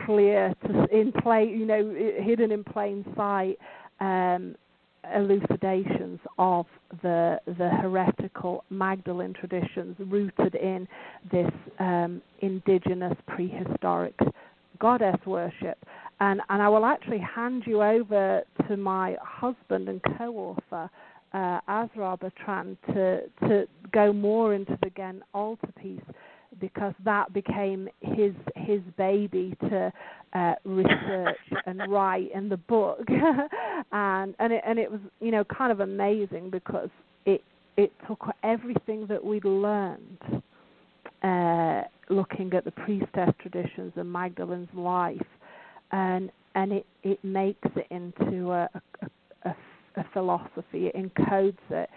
clear hidden in plain sight elucidations of the heretical Magdalene traditions rooted in this indigenous prehistoric goddess worship. And I will actually hand you over to my husband and co-author, Azra Bertrand, to go more into the Ghent Altarpiece, because that became his baby to research and write in the book. and it was kind of amazing, because it took everything that we'd learned looking at the priestess traditions and Magdalene's life, and it makes it into a philosophy. It encodes it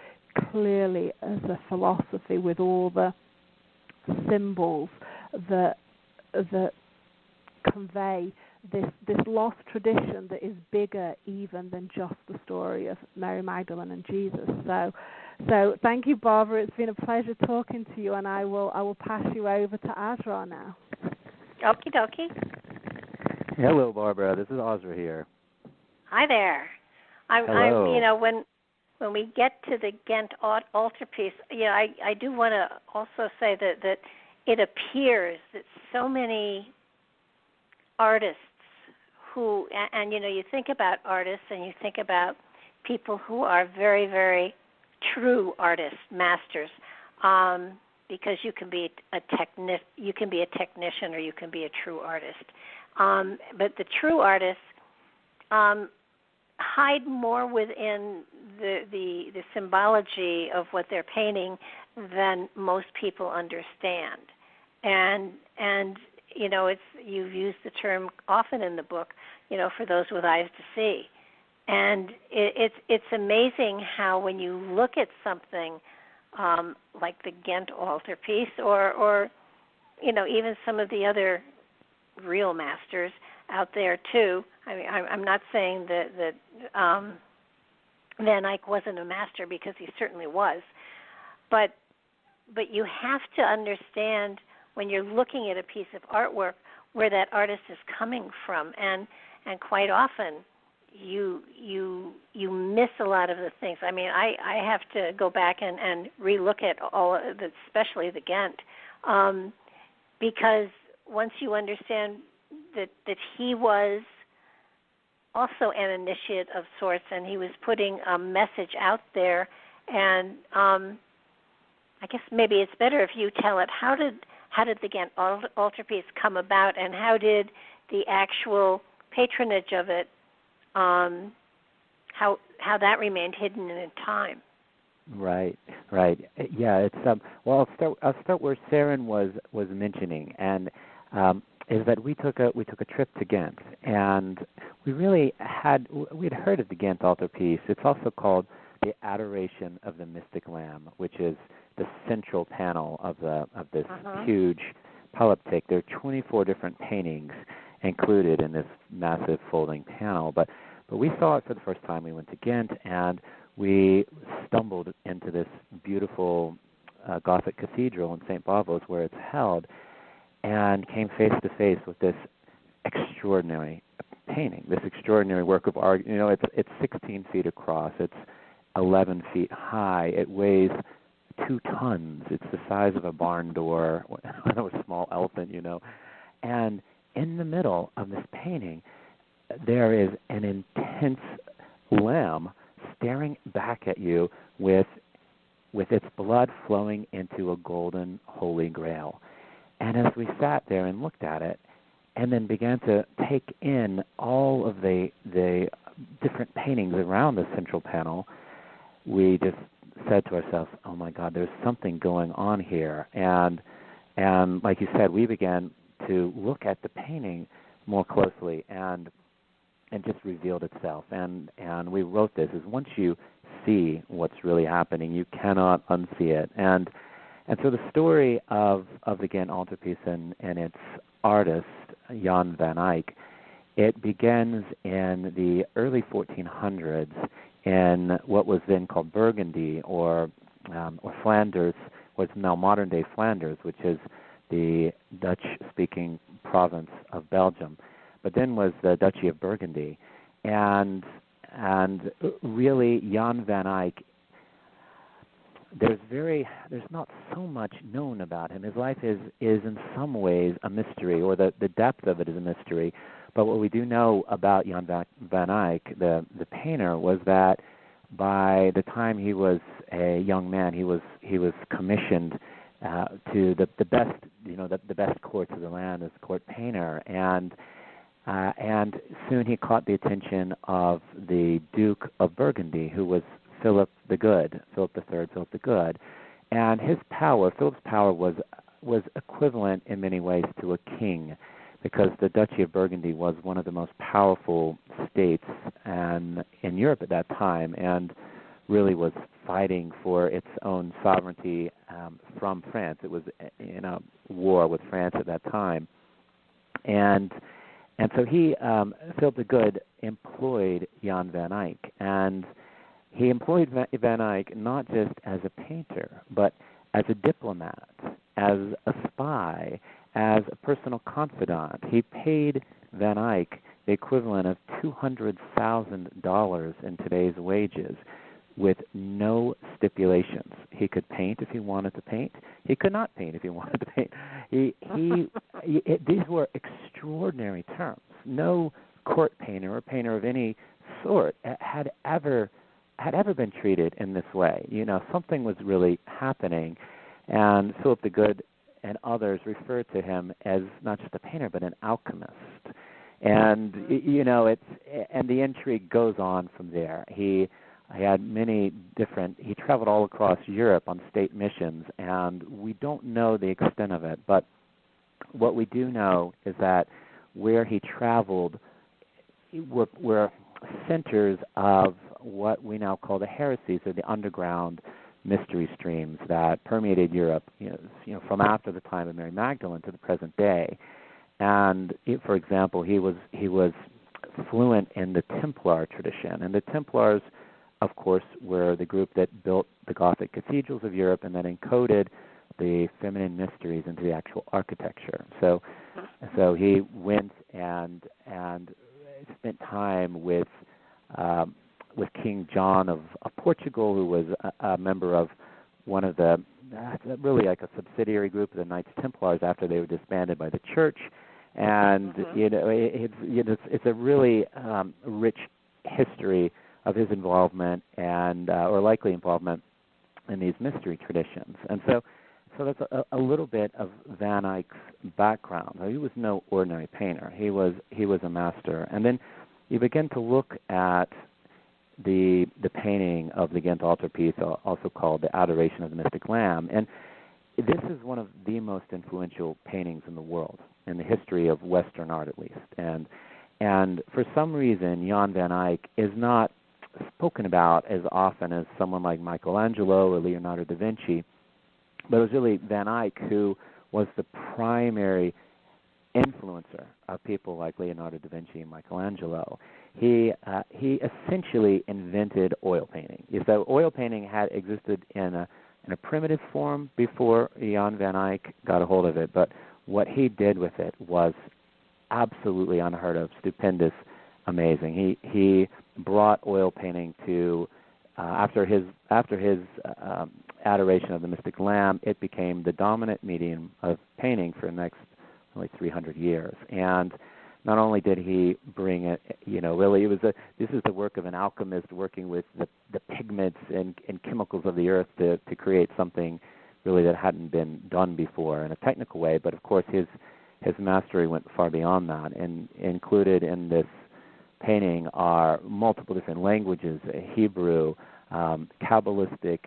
clearly as a philosophy, with all the symbols that convey this lost tradition that is bigger even than just the story of Mary Magdalene and Jesus. So thank you, Barbara. It's been a pleasure talking to you, and I will pass you over to Azra now. Okie dokie. Hello, Barbara. This is Azra here. Hi there. Hello. I'm when we get to the Ghent Altarpiece, I do want to also say that it appears that so many artists who, and you think about artists and you think about people who are very, very true artists, masters, because you can be a technician or you can be a true artist. But the true artists hide more within the symbology of what they're painting than most people understand. And it's, you've used the term often in the book, for those with eyes to see. And it's amazing how when you look at something like the Ghent Altarpiece or even some of the other real masters out there too. I mean, I'm not saying that Van Eyck wasn't a master, because he certainly was, but you have to understand when you're looking at a piece of artwork where that artist is coming from, and quite often you miss a lot of the things. I mean, I have to go back and relook at all, especially the Ghent, because once you understand that he was also an initiate of sorts, and he was putting a message out there, and I guess maybe it's better if you tell it. How did the Ghent Altarpiece come about, and how did the actual patronage of it, how that remained hidden in time? Right. Yeah, it's well, I'll start where Seren was mentioning, and is that we took a trip to Ghent, and we'd heard of the Ghent Altarpiece. It's also called the Adoration of the Mystic Lamb, which is the central panel of this huge polyptych. There are 24 different paintings included in this massive folding panel, but we saw it for the first time. We went to Ghent, and we stumbled into this beautiful Gothic cathedral in St. Bavos, where it's held, and came face to face with this extraordinary painting, this extraordinary work of art. It's 16 feet across, it's 11 feet high, it weighs 2 tons. It's the size of a barn door, a small elephant, And in the middle of this painting, there is an intense lamb staring back at you with its blood flowing into a golden holy grail. And as we sat there and looked at it, and then began to take in all of the different paintings around the central panel, we just said to ourselves, "Oh my God, there's something going on here." And like you said, we began to look at the painting more closely, and just revealed itself. And we wrote this: is once you see what's really happening, you cannot unsee it. And so the story of the Ghent Altarpiece and its artist, Jan van Eyck, it begins in the early 1400s in what was then called Burgundy, or Flanders, what's now modern-day Flanders, which is the Dutch-speaking province of Belgium, but then was the Duchy of Burgundy. And really, Jan van Eyck, there's not so much known about him. His life is in some ways a mystery, or the depth of it is a mystery. But what we do know about Jan van Eyck, the painter, was that by the time he was a young man, he was commissioned to the best courts of the land as court painter, and soon he caught the attention of the Duke of Burgundy, who was Philip the Good, Philip the Good, and Philip's power was equivalent in many ways to a king, because the Duchy of Burgundy was one of the most powerful states in Europe at that time, and really was fighting for its own sovereignty from France. It was in a war with France at that time, and so Philip the Good employed Jan van Eyck, and he employed Van Eyck not just as a painter, but as a diplomat, as a spy, as a personal confidant. He paid Van Eyck the equivalent of $200,000 in today's wages, with no stipulations. He could paint if he wanted to paint. He could not paint if he wanted to paint. These were extraordinary terms. No court painter or painter of any sort had ever been treated in this way. Something was really happening, and Philip the Good and others referred to him as not just a painter but an alchemist. And and the intrigue goes on from there. He had many different. He traveled all across Europe on state missions, and we don't know the extent of it. But what we do know is that where he traveled were centers of what we now call the heresies, or the underground mystery streams that permeated Europe, from after the time of Mary Magdalene to the present day. And for example, he was fluent in the Templar tradition, and the Templars, of course, were the group that built the Gothic cathedrals of Europe and then encoded the feminine mysteries into the actual architecture. So he went and spent time with King John of Portugal, who was a member of one of the really like a subsidiary group of the Knights Templars after they were disbanded by the Church, and it's a really rich history of his involvement and or likely involvement in these mystery traditions. And so that's a little bit of Van Eyck's background. He was no ordinary painter. He was a master. And then you begin to look at the painting of the Ghent Altarpiece, also called the Adoration of the Mystic Lamb. And this is one of the most influential paintings in the world, in the history of Western art at least. And for some reason, Jan van Eyck is not spoken about as often as someone like Michelangelo or Leonardo da Vinci, but it was really Van Eyck who was the primary influencer of people like Leonardo da Vinci and Michelangelo. He essentially invented oil painting. So oil painting had existed in a primitive form before Jan van Eyck got a hold of it, but what he did with it was absolutely unheard of, stupendous, amazing. He brought oil painting to after his adoration of the Mystic Lamb. It became the dominant medium of painting for the next 300 years. And not only did he bring it, really, this is the work of an alchemist working with the pigments and chemicals of the earth to create something really that hadn't been done before in a technical way. But of course, his mastery went far beyond that. And included in this painting are multiple different languages: Hebrew, Kabbalistic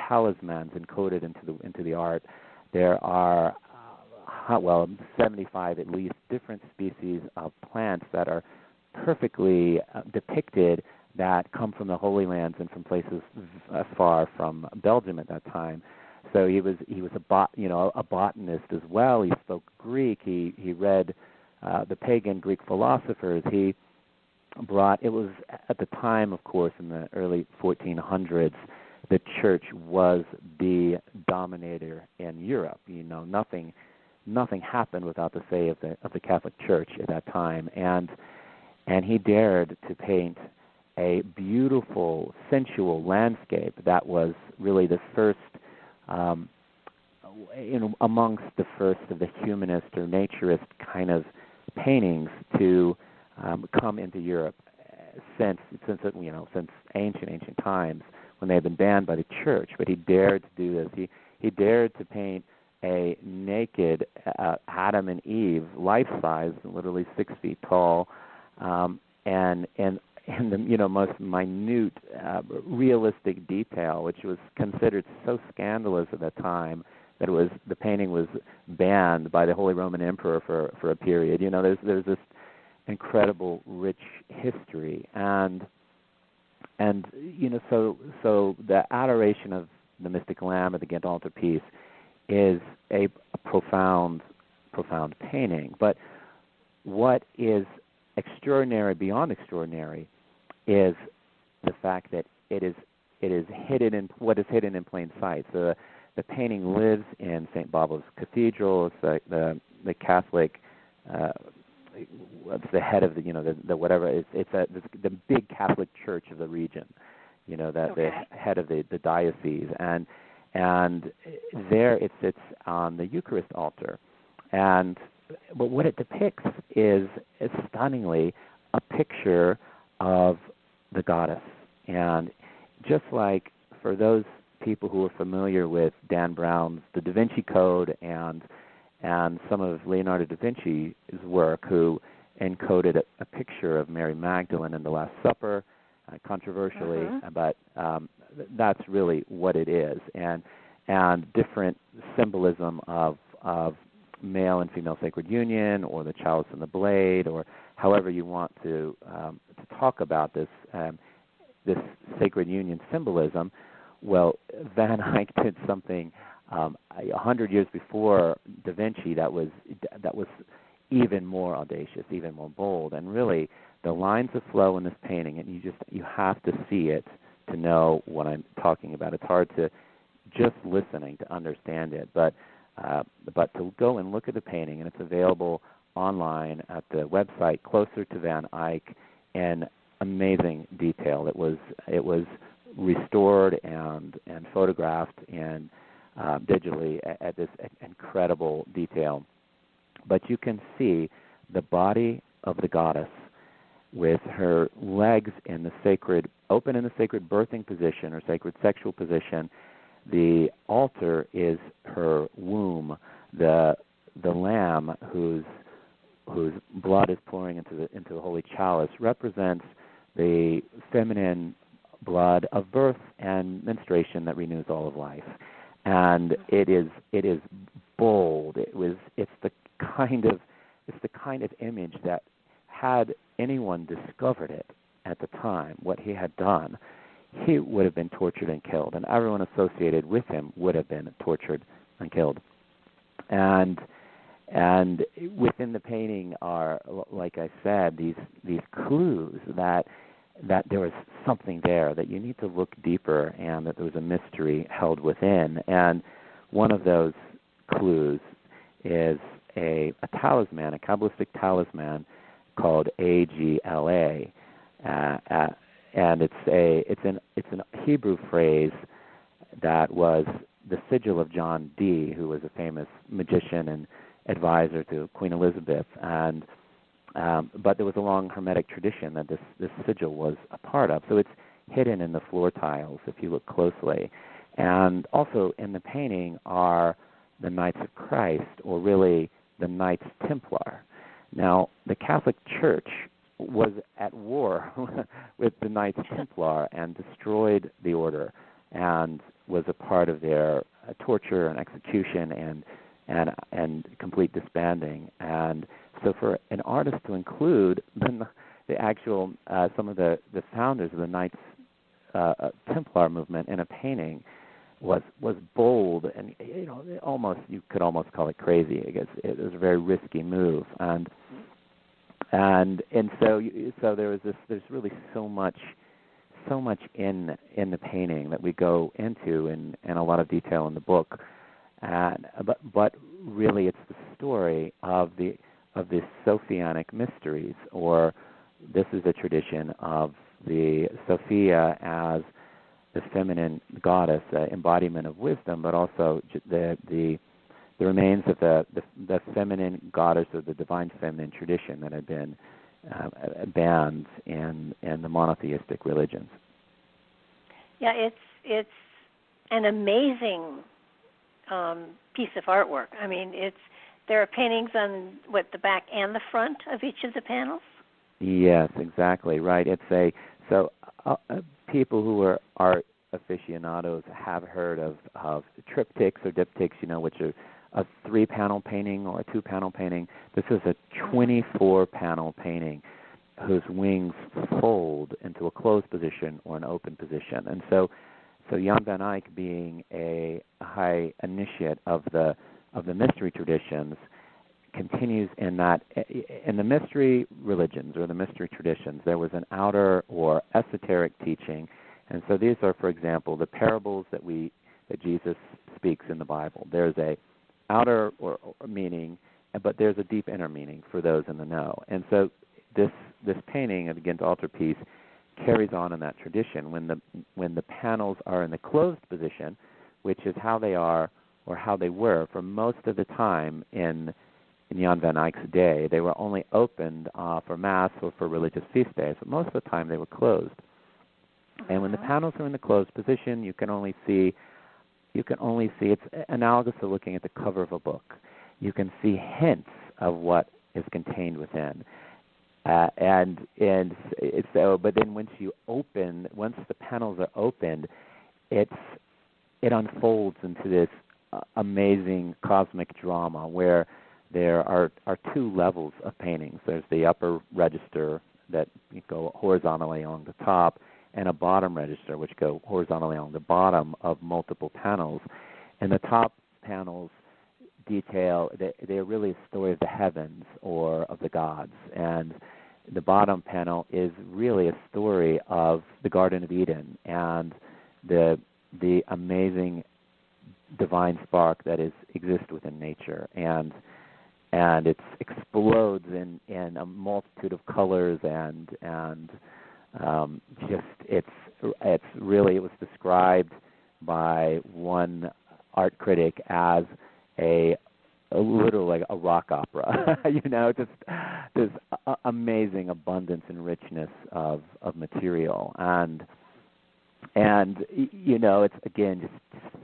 talismans encoded into the art. There are 75 at least different species of plants that are perfectly depicted that come from the Holy Lands and from places far from Belgium at that time. So he was a botanist as well. He spoke Greek. He read the pagan Greek philosophers. He brought, it was at the time, of course, in the early 1400s, the church was the dominator in Europe. Nothing happened without the say of the Catholic Church at that time, and he dared to paint a beautiful, sensual landscape that was really the first, amongst the first of the humanist or naturist kind of paintings to come into Europe since ancient times, when they had been banned by the Church. But he dared to do this. He dared to paint a naked Adam and Eve, life-size, literally 6 feet tall, and the most minute, realistic detail, which was considered so scandalous at that time that the painting was banned by the Holy Roman Emperor for a period. There's this incredible, rich history, and so the adoration of the Mystic Lamb at the Ghent Altarpiece is a profound painting. But what is extraordinary beyond extraordinary is the fact that it is hidden in what is hidden in plain sight. So the painting lives in St. Bob's Cathedral. It's the Catholic the head of the whatever. It's the big Catholic church of the region. The head of the diocese, and there it sits on the Eucharist altar, but what it depicts is stunningly a picture of the goddess. And just like for those people who are familiar with Dan Brown's The Da Vinci Code and some of Leonardo da Vinci's work, who encoded a picture of Mary Magdalene in the Last Supper, controversially, but that's really what it is, and different symbolism of male and female sacred union, or the chalice and the blade, or however you want to talk about this sacred union symbolism. Well, Van Eyck did something 100 years before Da Vinci that was even more audacious, even more bold, and really the lines of flow in this painting, and you have to see it to know what I'm talking about. It's hard to just listening to understand it, but to go and look at the painting, and it's available online at the website Closer to Van Eyck in amazing detail. It was restored and photographed and digitally at this incredible detail. But you can see the body of the goddess with her legs in the sacred, open in the sacred birthing position or sacred sexual position. The altar is her womb. The lamb whose blood is pouring into the holy chalice represents the feminine blood of birth and menstruation that renews all of life. And it is bold. It's the kind of image that, had anyone discovered it at the time, what he had done, he would have been tortured and killed, and everyone associated with him would have been tortured and killed. And within the painting are, like I said, these clues that there was something there, that you need to look deeper, and that there was a mystery held within. And one of those clues is a talisman, a Kabbalistic talisman called AGLA, and it's an Hebrew phrase that was the sigil of John Dee, who was a famous magician and advisor to Queen Elizabeth, but there was a long Hermetic tradition that this sigil was a part of. So it's hidden in the floor tiles if you look closely. And also in the painting are the Knights of Christ, or really the Knights Templar. Now, the Catholic Church was at war with the Knights Templar and destroyed the order, and was a part of their torture and execution and complete disbanding. And so for an artist to include the actual some of the founders of the Knights Templar movement in a painting was bold, and you could almost call it crazy. I guess it was a very risky move, and so there's really so much in the painting that we go into in a lot of detail in the book, but really it's the story of the Sophianic mysteries, or this is a tradition of the Sophia as the feminine goddess, embodiment of wisdom, but also the remains of the feminine goddess, or the divine feminine tradition that had been banned in the monotheistic religions. Yeah, it's an amazing piece of artwork. I mean, there are paintings on the back and the front of each of the panels. Yes, exactly right. People who are art aficionados have heard of triptychs or diptychs, which are a 3-panel painting or a 2-panel painting. This is a 24-panel painting whose wings fold into a closed position or an open position. And so Jan van Eyck, being a high initiate of the mystery traditions, continues in that in the mystery religions or the mystery traditions, there was an outer or esoteric teaching. And so these are, for example, the parables that Jesus speaks in the Bible. There's a outer or meaning but there's a deep inner meaning for those in the know. And so this painting of the Ghent Altarpiece carries on in that tradition. When the panels are in the closed position, which is how they are or how they were for most of the time in Jan van Eyck's day, they were only opened for Mass or for religious feast days, but most of the time they were closed. And when the panels are in the closed position, you can only see it's analogous to looking at the cover of a book. You can see hints of what is contained within. But then once the panels are opened, it unfolds into this amazing cosmic drama where there are two levels of paintings. There's the upper register that go horizontally along the top, and a bottom register which go horizontally along the bottom of multiple panels. And the top panels detail, they're really a story of the heavens or of the gods. And the bottom panel is really a story of the Garden of Eden and the amazing divine spark that exists within nature. And it explodes in a multitude of colors and it was described by one art critic as literally like a rock opera. Just this amazing abundance and richness of material, and it's again just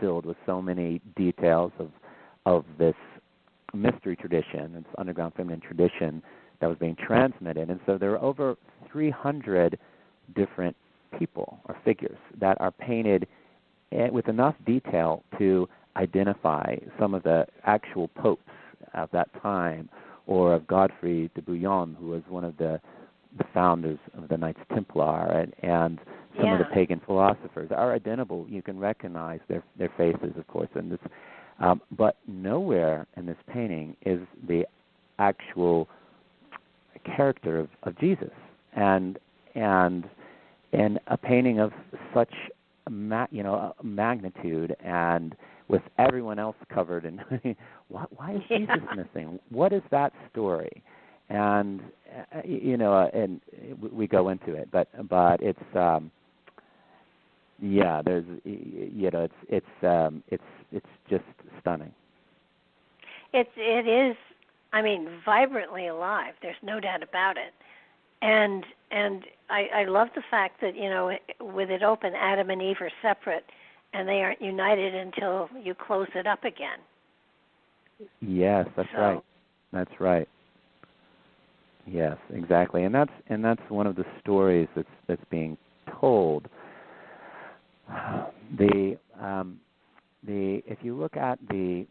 filled with so many details of this mystery tradition, this underground feminine tradition that was being transmitted. And so there are over 300 different people or figures that are painted with enough detail to identify some of the actual popes of that time, or of Godfrey de Bouillon, who was one of the founders of the Knights Templar, and some of the pagan philosophers are identifiable. You can recognize their faces, of course, in this, but nowhere in this painting is the actual character of Jesus, and a painting of such magnitude, and with everyone else covered in why is Jesus missing? What is that story? And and we go into it, but it's there's it's just stunning. It is, I mean, vibrantly alive. There's no doubt about it. And I love the fact that, with it open, Adam and Eve are separate, and they aren't united until you close it up again. Yes, that's right. That's right. Yes, exactly. And that's one of the stories that's being told. If you look at the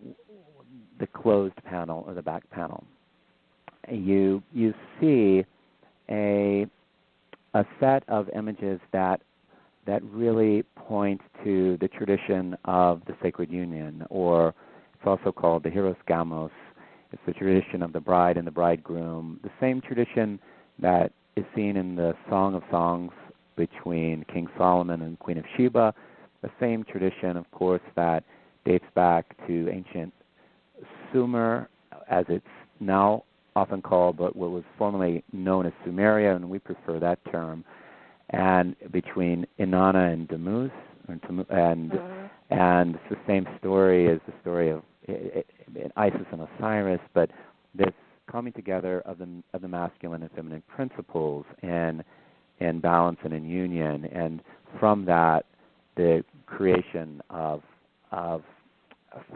closed panel or the back panel, you see a set of images that really point to the tradition of the sacred union, or it's also called the Hieros Gamos. It's the tradition of the bride and the bridegroom, the same tradition that is seen in the Song of Songs between King Solomon and Queen of Sheba, the same tradition, of course, that dates back to ancient Sumer, as it's now often called, but what was formerly known as Sumeria, and we prefer that term, and between Inanna and Tammuz, and it's the same story as the story of Isis and Osiris, but this coming together of the masculine and feminine principles in balance and in union, and from that the creation of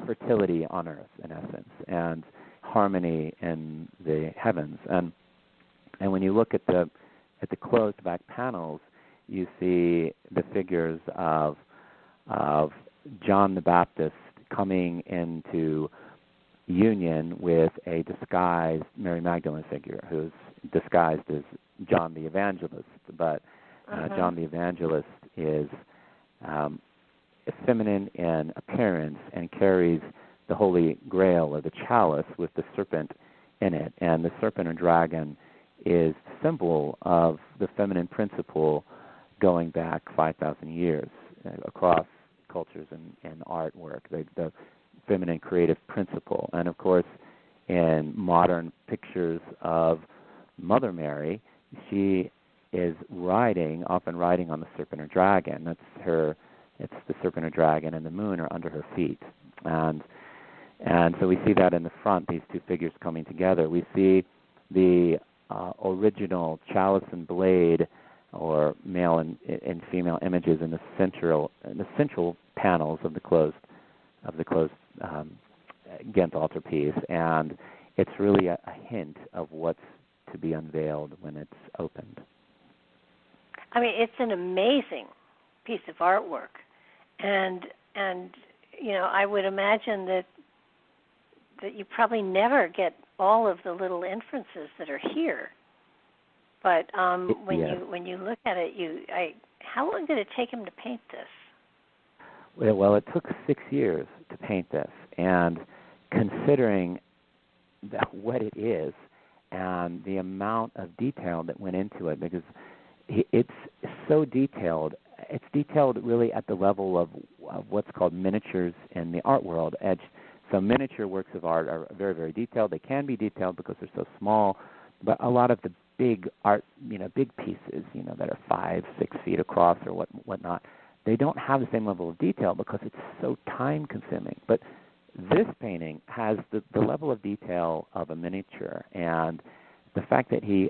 fertility on earth, in essence, and harmony in the heavens. And when you look at the closed back panels, you see the figures of John the Baptist coming into union with a disguised Mary Magdalene figure, who's disguised as John the Evangelist. But John the Evangelist is feminine in appearance and carries the Holy Grail, or the chalice, with the serpent in it. And the serpent or dragon is symbol of the feminine principle going back 5,000 years across cultures and artwork, the feminine creative principle. And of course, in modern pictures of Mother Mary, she is often riding on the serpent or dragon. It's the serpent or dragon, and the moon are under her feet. And so we see that in the front, these two figures coming together. We see the original chalice and blade, or male and female images in the central panels of the closed Ghent Altarpiece, and it's really a hint of what's to be unveiled when it's opened. I mean, it's an amazing piece of artwork, and I would imagine that you probably never get all of the little inferences that are here. But when you look at it, how long did it take him to paint this? Well, it took 6 years to paint this, and considering what it is and the amount of detail that went into it, because it's so detailed. It's detailed really at the level of what's called miniatures in the art world. So miniature works of art are very, very detailed. They can be detailed because they're so small, but a lot of the big art, big pieces, that are 5, 6 feet across or whatnot, they don't have the same level of detail because it's so time-consuming. But this painting has the level of detail of a miniature, and the fact that he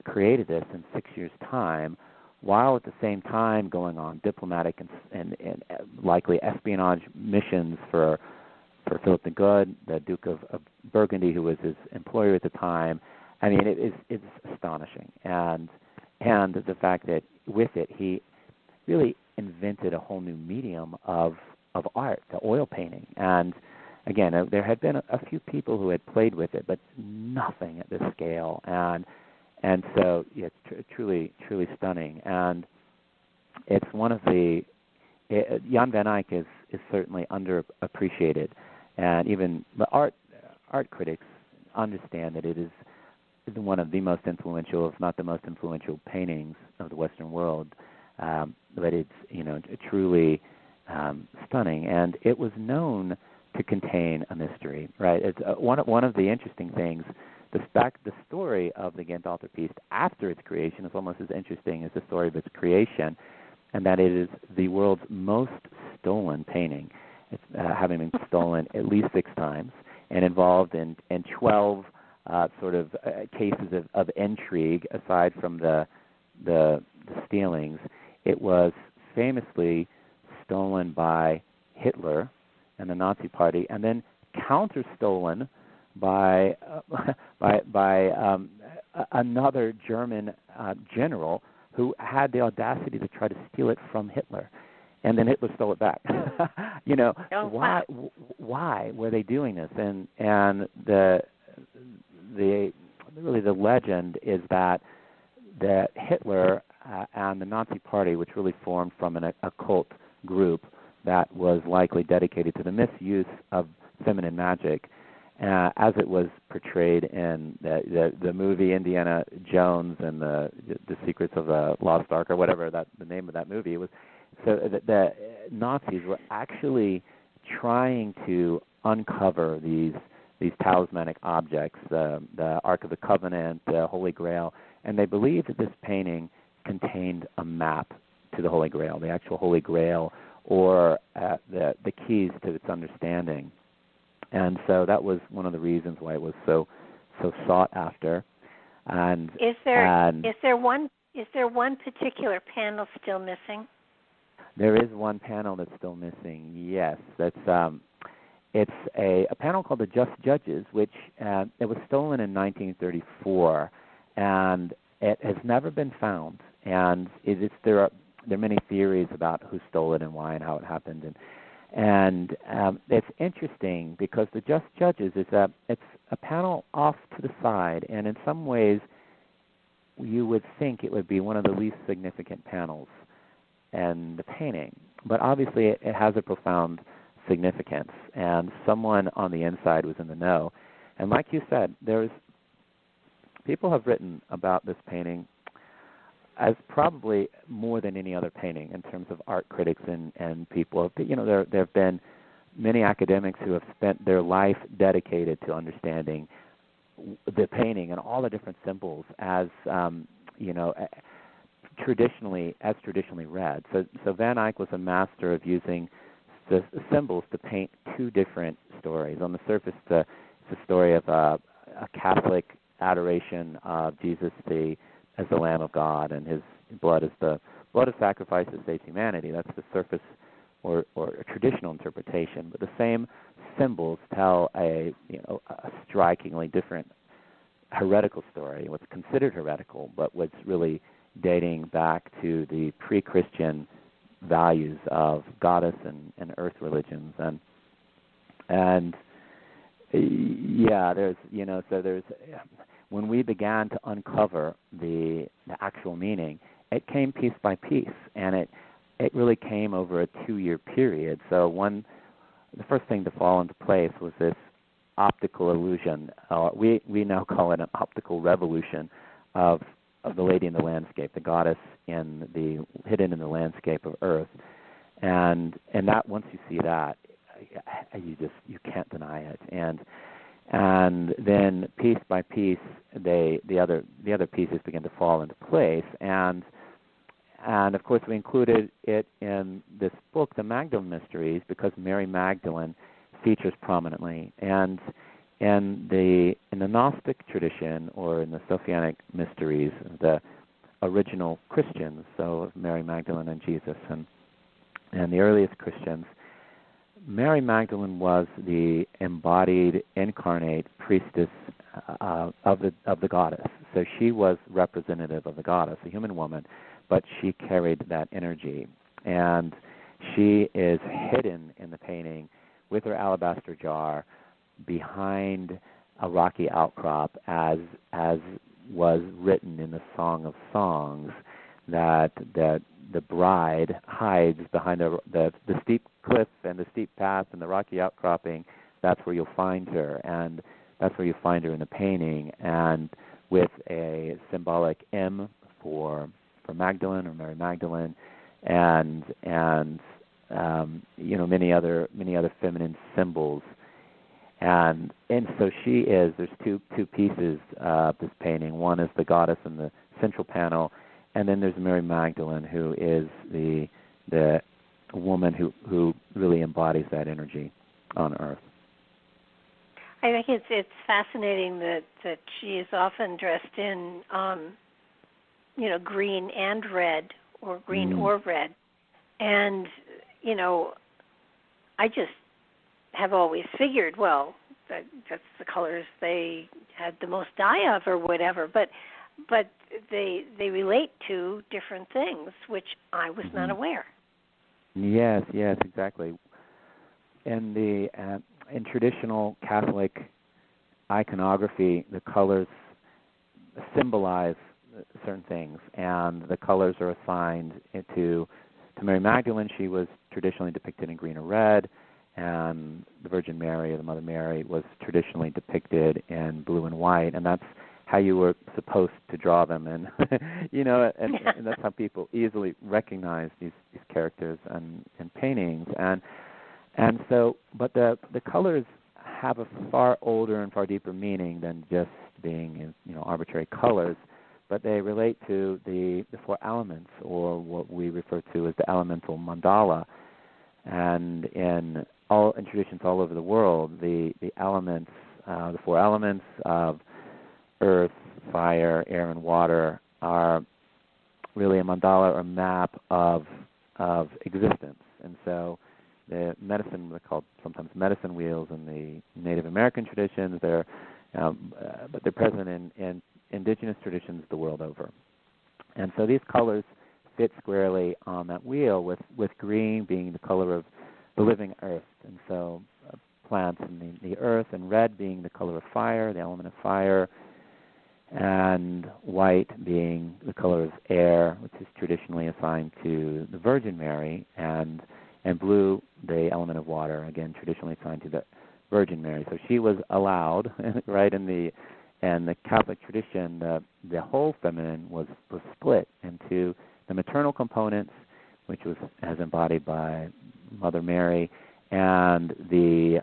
created this in 6 years' time, while at the same time going on diplomatic and likely espionage missions for Philip the Good, the Duke of Burgundy, who was his employer at the time. I mean, it's astonishing, and the fact that with it he really invented a whole new medium of art, the oil painting. And again, there had been a few people who had played with it, but nothing at this scale. And so it's truly stunning. And it's one of Jan van Eyck is certainly underappreciated, and even the art critics understand that it is one of the most influential, if not the most influential, paintings of the Western world. But it's truly stunning, and it was known to contain a mystery. Right? It's one of the interesting things. The story of the Ghent Altarpiece after its creation is almost as interesting as the story of its creation, and that it is the world's most stolen painting. It's having been stolen at least 6 times and involved in 12 cases of intrigue. Aside from the stealings, it was famously stolen by Hitler and the Nazi Party, and then counter-stolen by another German general who had the audacity to try to steal it from Hitler, and then Hitler stole it back. Why were they doing this? And the legend is that Hitler and the Nazi Party, which really formed from an occult group that was likely dedicated to the misuse of feminine magic, as it was portrayed in the movie Indiana Jones and the Secrets of the Lost Ark, or whatever the name of that movie was. So the Nazis were actually trying to uncover these talismanic objects, the Ark of the Covenant, the Holy Grail, and they believed that this painting contained a map to the Holy Grail, the actual Holy Grail, or the keys to its understanding. And so that was one of the reasons why it was so sought after. And is there one particular panel still missing? There is one panel that's still missing. Yes, it's a panel called the Just Judges, which it was stolen in 1934, and it has never been found. And there are many theories about who stole it and why and how it happened. And it's interesting because the Just Judges it's a panel off to the side, and in some ways you would think it would be one of the least significant panels in the painting. But obviously it has a profound significance, and someone on the inside was in the know. And like you said, people have written about this painting as probably more than any other painting in terms of art critics and people. There have been many academics who have spent their life dedicated to understanding the painting and all the different symbols as traditionally read. So Van Eyck was a master of using the symbols to paint two different stories. On the surface, it's a story of a Catholic adoration of Jesus as the Lamb of God, and his blood is the blood of sacrifice that saves humanity. That's the surface or a traditional interpretation. But the same symbols tell a strikingly different heretical story, what's considered heretical, but what's really dating back to the pre-Christian values of goddess and earth religions. And there's when we began to uncover the actual meaning, it came piece by piece, and it really came over a 2-year period. So the first thing to fall into place was this optical illusion. We now call it an optical revolution of the Lady in the Landscape, the goddess hidden in the landscape of Earth, and that once you see that, you can't deny it, and then piece by piece, the other pieces begin to fall into place, and of course we included it in this book, the Magdalene Mysteries, because Mary Magdalene features prominently, and in the Gnostic tradition, or in the Sophianic mysteries, the original Christians, so Mary Magdalene and Jesus, and the earliest Christians, Mary Magdalene was the embodied, incarnate priestess of the goddess. So she was representative of the goddess, a human woman, but she carried that energy, and she is hidden in the painting with her alabaster jar behind a rocky outcrop, as was written in the Song of Songs, that the bride hides behind the steep cliff and the steep path and the rocky outcropping. That's where you'll find her, and that's where you find her in the painting, and with a symbolic M for Magdalene or Mary Magdalene, and many other feminine symbols. And so she is. There's two pieces of this painting. One is the goddess in the central panel, and then there's Mary Magdalene, who is the woman who really embodies that energy on Earth. I think it's fascinating that she is often dressed in green and red, or green or red, and I just have always figured, well, that's the colors they had the most dye of, or whatever. But they relate to different things, which I was not aware. Yes, exactly. In traditional Catholic iconography, the colors symbolize certain things, and the colors are assigned to Mary Magdalene. She was traditionally depicted in green or red, and the Virgin Mary, or the Mother Mary, was traditionally depicted in blue and white, and that's how you were supposed to draw them, and and that's how people easily recognize these characters and paintings, and so, but the colors have a far older and far deeper meaning than just being arbitrary colors, but they relate to the 4 elements, or what we refer to as the elemental mandala, and in traditions all over the world, the elements, the 4 elements of earth, fire, air, and water are really a mandala or map of existence. And so the medicine, they're called sometimes medicine wheels in the Native American traditions, but they're present in indigenous traditions the world over. And so these colors fit squarely on that wheel, with green being the color of the living earth, and so plants in the earth, and red being the color of fire, the element of fire, and white being the color of air, which is traditionally assigned to the Virgin Mary, and blue, the element of water, again traditionally assigned to the Virgin Mary. So she was allowed, right, in the Catholic tradition, the whole feminine was split into the maternal components, which was as embodied by Mother Mary, and the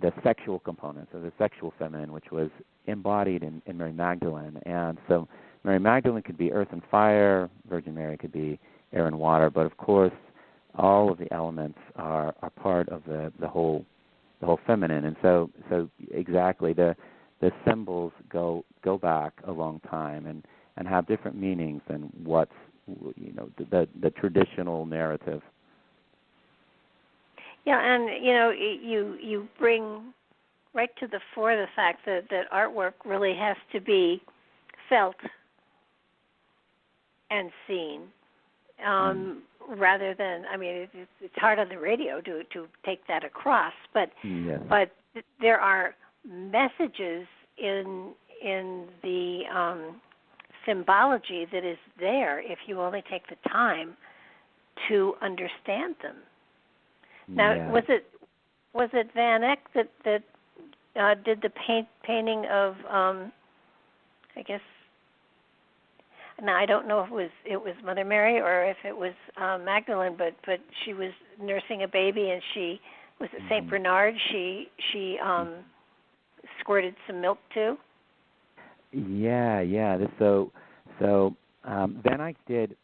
the sexual components of the sexual feminine, which was embodied in Mary Magdalene. And so Mary Magdalene could be earth and fire, Virgin Mary could be air and water, but of course all of the elements are part of the whole feminine. And so exactly the symbols go back a long time and have different meanings than what's the traditional narrative. Yeah, and you bring right to the fore the fact that artwork really has to be felt and seen, rather than, it's hard on the radio to take that across, but yes. but there are messages in the symbology that is there if you only take the time to understand them. Now, Yeah. was it Van Eyck that did the painting of I guess? Now I don't know if it was Mother Mary or if it was Magdalene, but she was nursing a baby and she was it Saint Bernard. She squirted some milk too. Yeah. So Van Eyck did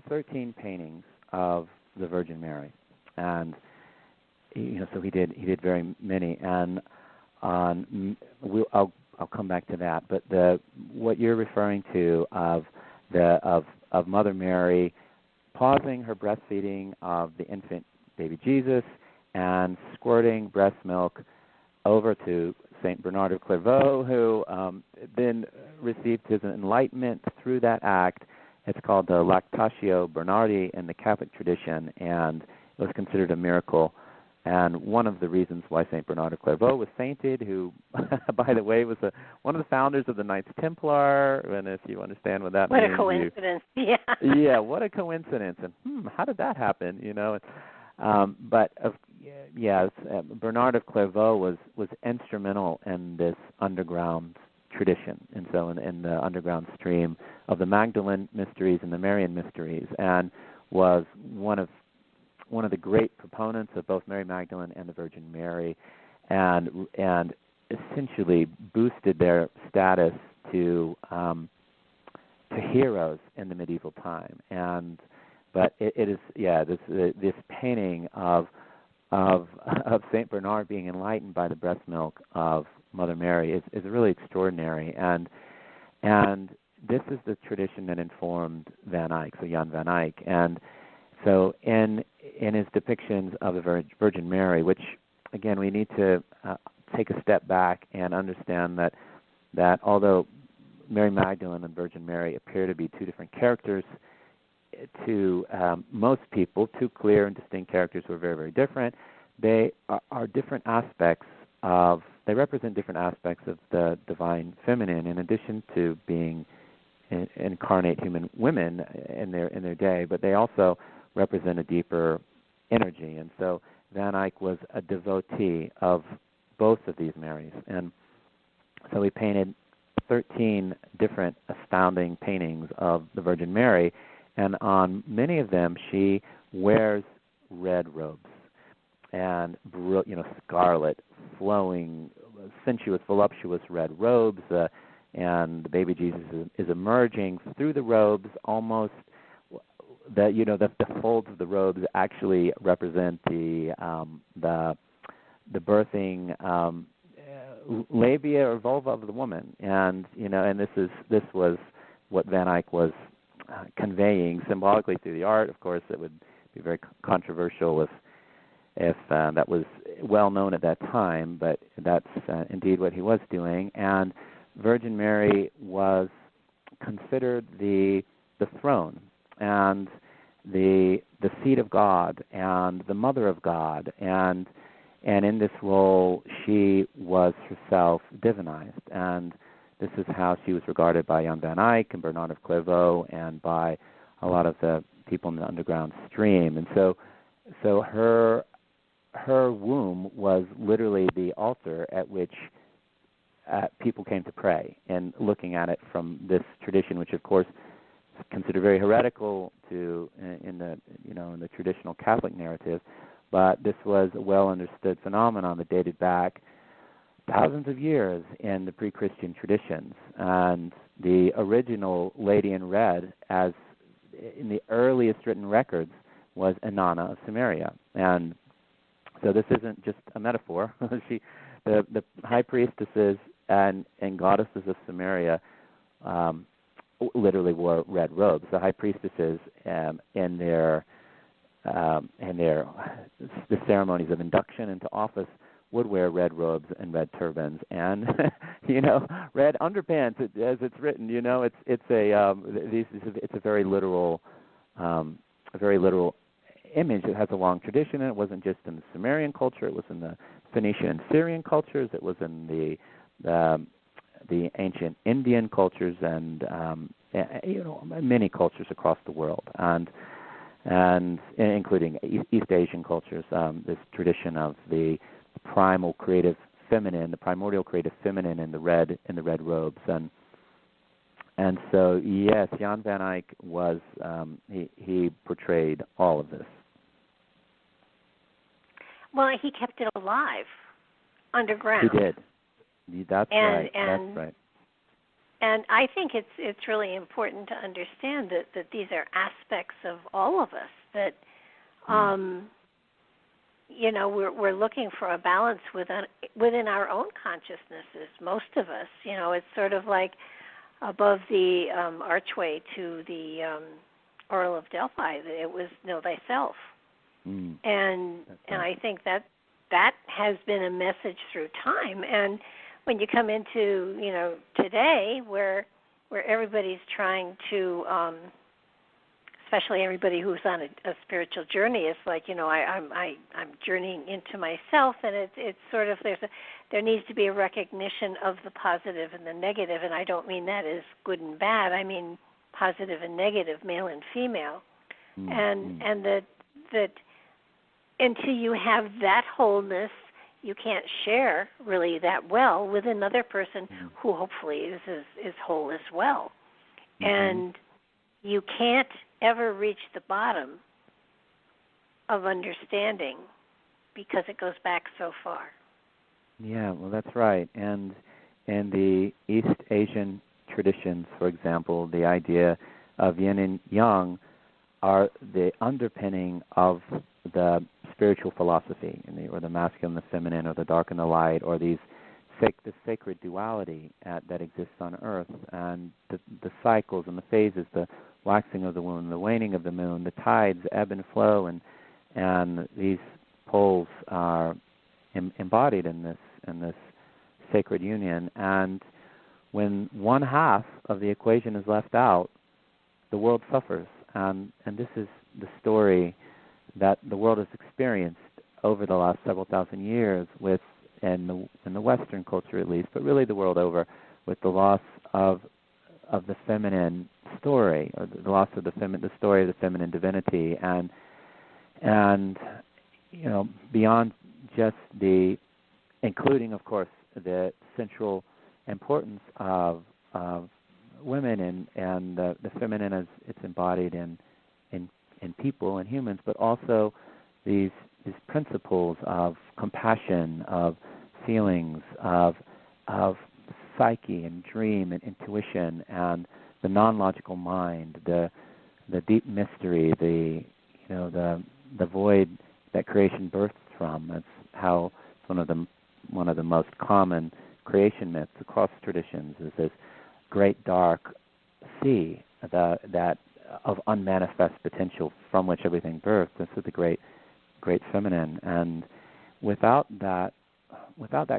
13 paintings of the Virgin Mary, and so he did very many. And I'll come back to that. But what you're referring to of Mother Mary pausing her breastfeeding of the infant baby Jesus and squirting breast milk over to Saint Bernard of Clairvaux, who then received his enlightenment through that act. It's called the Lactatio Bernardi in the Catholic tradition, and it was considered a miracle. And one of the reasons why Saint Bernard of Clairvaux was sainted, who, by the way, was one of the founders of the Knights Templar, and if you understand what that means. What a coincidence, yeah. Yeah, what a coincidence, and how did that happen, Bernard of Clairvaux was instrumental in this underground tradition, and so in the underground stream of the Magdalene Mysteries and the Marian Mysteries, and was one of the great proponents of both Mary Magdalene and the Virgin Mary, and essentially boosted their status to heroes in the medieval time. But it is this painting of Saint Bernard being enlightened by the breast milk of Mother Mary is really extraordinary, and this is the tradition that informed Van Eyck, so Jan Van Eyck, and so in his depictions of the Virgin Mary, which again we need to take a step back and understand that although Mary Magdalene and Virgin Mary appear to be two different characters, to most people, two clear and distinct characters who are very, very different, they are different aspects they represent different aspects of the divine feminine, in addition to being incarnate human women in their day, but they also represent a deeper energy. And so Van Eyck was a devotee of both of these Marys, and so he painted 13 different astounding paintings of the Virgin Mary, and on many of them she wears red robes and scarlet, flowing, sensuous, voluptuous red robes, and the baby Jesus is emerging through the robes. Almost the folds of the robes actually represent the birthing labia or vulva of the woman, and this was what Van Eyck was conveying symbolically through the art. Of course, it would be very controversial if that was well known at that time, but that's indeed what he was doing. And Virgin Mary was considered the throne and the seat of God and the mother of God, and in this role she was herself divinized, and this is how she was regarded by Jan Van Eyck and Bernard of Clairvaux and by a lot of the people in the underground stream. And so her womb was literally the altar at which people came to pray, and looking at it from this tradition, which of course considered very heretical in the traditional Catholic narrative, but this was a well understood phenomenon that dated back thousands of years in the pre-Christian traditions. And the original Lady in Red, as in the earliest written records, was Inanna of Samaria. And so this isn't just a metaphor. The high priestesses and goddesses of Samaria literally wore red robes. The high priestesses in the ceremonies of induction into office would wear red robes and red turbans and red underpants, as it's written. It's a very literal image. It has a long tradition, and it wasn't just in the Sumerian culture. It was in the Phoenician and Syrian cultures. It was in the ancient Indian cultures, and many cultures across the world, and including East Asian cultures. This tradition of the primal creative feminine, the primordial creative feminine in the red robes, and so yes, Jan van Eyck was he portrayed all of this. Well, he kept it alive underground. He did. That's right. That's right. And I think it's really important to understand that these are aspects of all of us, that we're looking for a balance within our own consciousnesses. Most of us, it's sort of like above the archway to the Oracle of Delphi. It was know thyself, and I think that has been a message through time. And when you come into today, where everybody's trying to, especially everybody who's on a spiritual journey, it's like I'm journeying into myself, and it's sort of there needs to be a recognition of the positive and the negative, and I don't mean that as good and bad. I mean positive and negative, male and female, and that until you have that wholeness, you can't share really that well with another person who hopefully is whole as well. And you can't ever reach the bottom of understanding because it goes back so far. Yeah, well, that's right. And in the East Asian traditions, for example, the idea of yin and yang are the underpinning of the spiritual philosophy, or the masculine, the feminine, or the dark and the light, or the sacred duality that exists on Earth, and the cycles and the phases, the waxing of the moon, the waning of the moon, the tides, ebb and flow, and these poles are embodied in this sacred union. And when one half of the equation is left out, the world suffers. And this is the story that the world has experienced over the last several thousand years, in the Western culture at least, but really the world over, with the loss of the feminine story, or the loss of the story of the feminine divinity, and beyond just including of course the central importance of women and the feminine as it's embodied in people and humans, but also these principles of compassion, of feelings, of psyche and dream and intuition, and the non-logical mind, the deep mystery, the void that creation births from. That's how one of the most common creation myths across traditions is this great dark sea that of unmanifest potential from which everything births. This is the great feminine, and without that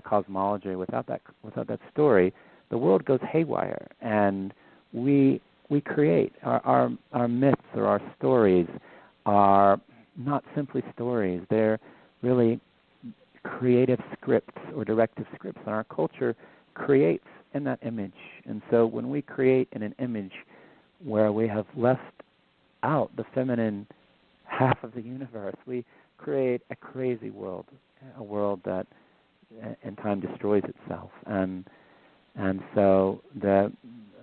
cosmology, without that story, the world goes haywire, and we create our myths, or our stories are not simply stories. They're really creative scripts or directive scripts, and our culture creates in that image. And so when we create in an image where we have left out the feminine half of the universe, we create a crazy world, a world that in time destroys itself. And And so the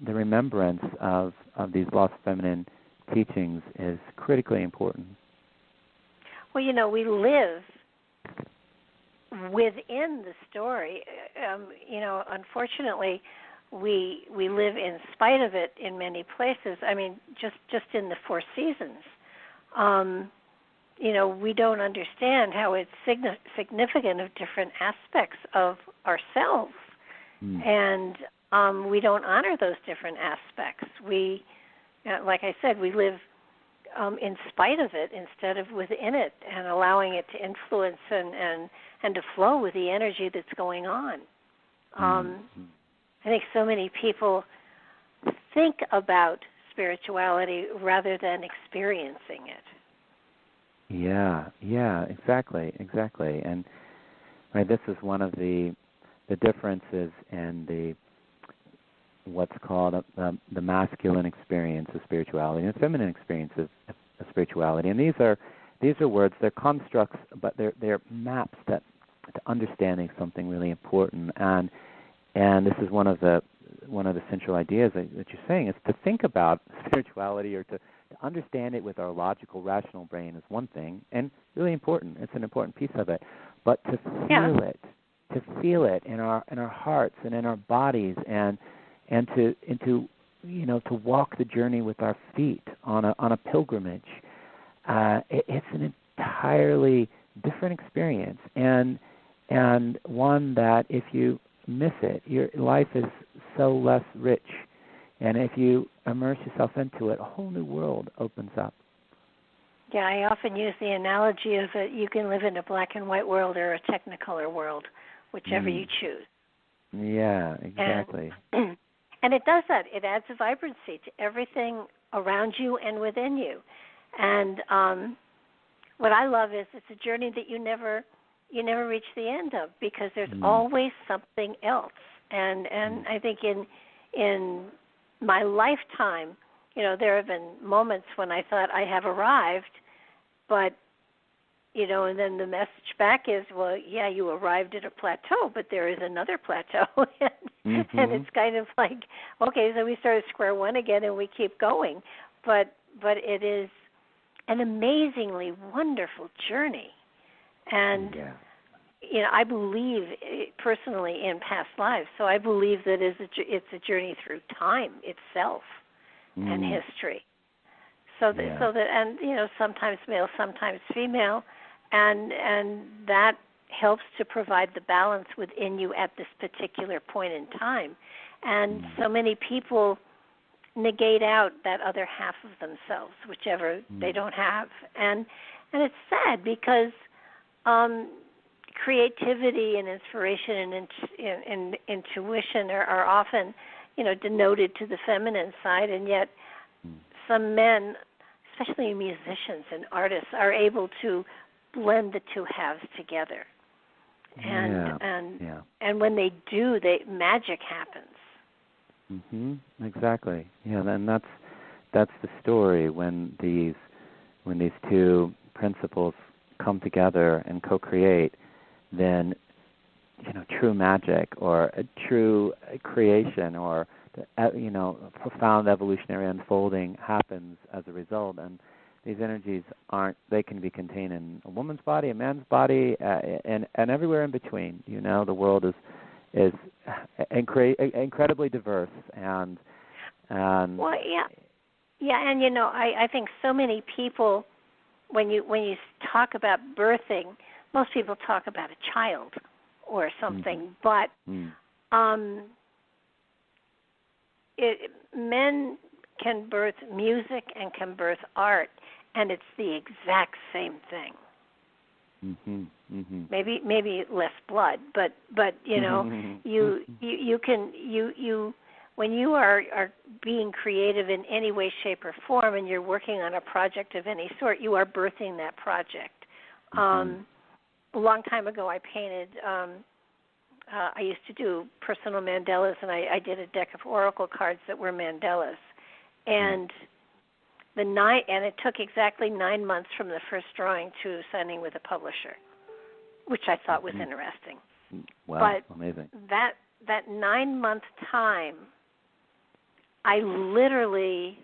remembrance of these lost feminine teachings is critically important. Well, we live within the story. Unfortunately, we live in spite of it in many places. I mean, just in the Four Seasons, we don't understand how it's significant of different aspects of ourselves, and we don't honor those different aspects. We, like I said, we live in spite of it instead of within it, and allowing it to influence and to flow with the energy that's going on. I think so many people think about spirituality rather than experiencing it. Yeah, exactly. And right, this is one of the differences in the what's called the masculine experience of spirituality and the feminine experience of spirituality. And these are words, they're constructs, but they're maps to understanding something really important. And this is one of the central ideas that you're saying, is to think about spirituality or to understand it with our logical, rational brain is one thing, and really important. It's an important piece of it. But to feel it in our hearts and in our bodies, and to walk the journey with our feet on a pilgrimage, it's an entirely different experience, and one that if you miss it, your life is so less rich. And if you immerse yourself into it, a whole new world opens up. Yeah, I often use the analogy of you can live in a black and white world or a technicolor world, whichever you choose. Yeah, exactly. And it does that. It adds a vibrancy to everything around you and within you. And what I love is it's a journey that you never reach the end of, because there's always something else. And I think in my lifetime, there have been moments when I thought I have arrived, but, and then the message back is, well, yeah, you arrived at a plateau, but there is another plateau. And it's kind of like, okay, so we start at square one again and we keep going. But it is an amazingly wonderful journey. And, I believe personally in past lives, so I believe that it's a journey through time itself and history. So that sometimes male, sometimes female, and that helps to provide the balance within you at this particular point in time. And so many people negate out that other half of themselves, whichever they don't have, and it's sad because creativity and inspiration and intuition are often, denoted to the feminine side, and yet some men, especially musicians and artists, are able to blend the two halves together. And when they do, magic happens. Exactly. Yeah, and that's the story when these two principles come together and co-create. Then, true magic or a true creation or, profound evolutionary unfolding happens as a result. And these energies they can be contained in a woman's body, a man's body, and everywhere in between. The world is incredibly diverse. And well, yeah, and I think so many people, when you talk about birthing, most people talk about a child or something, but men can birth music and can birth art, and it's the exact same thing. Maybe less blood, but you can when you are being creative in any way, shape, or form, and you're working on a project of any sort, you are birthing that project. A long time ago, I painted. I used to do personal mandalas, and I did a deck of oracle cards that were mandalas, and it took exactly 9 months from the first drawing to signing with a publisher, which I thought was interesting. Wow, but amazing! that 9-month time, I literally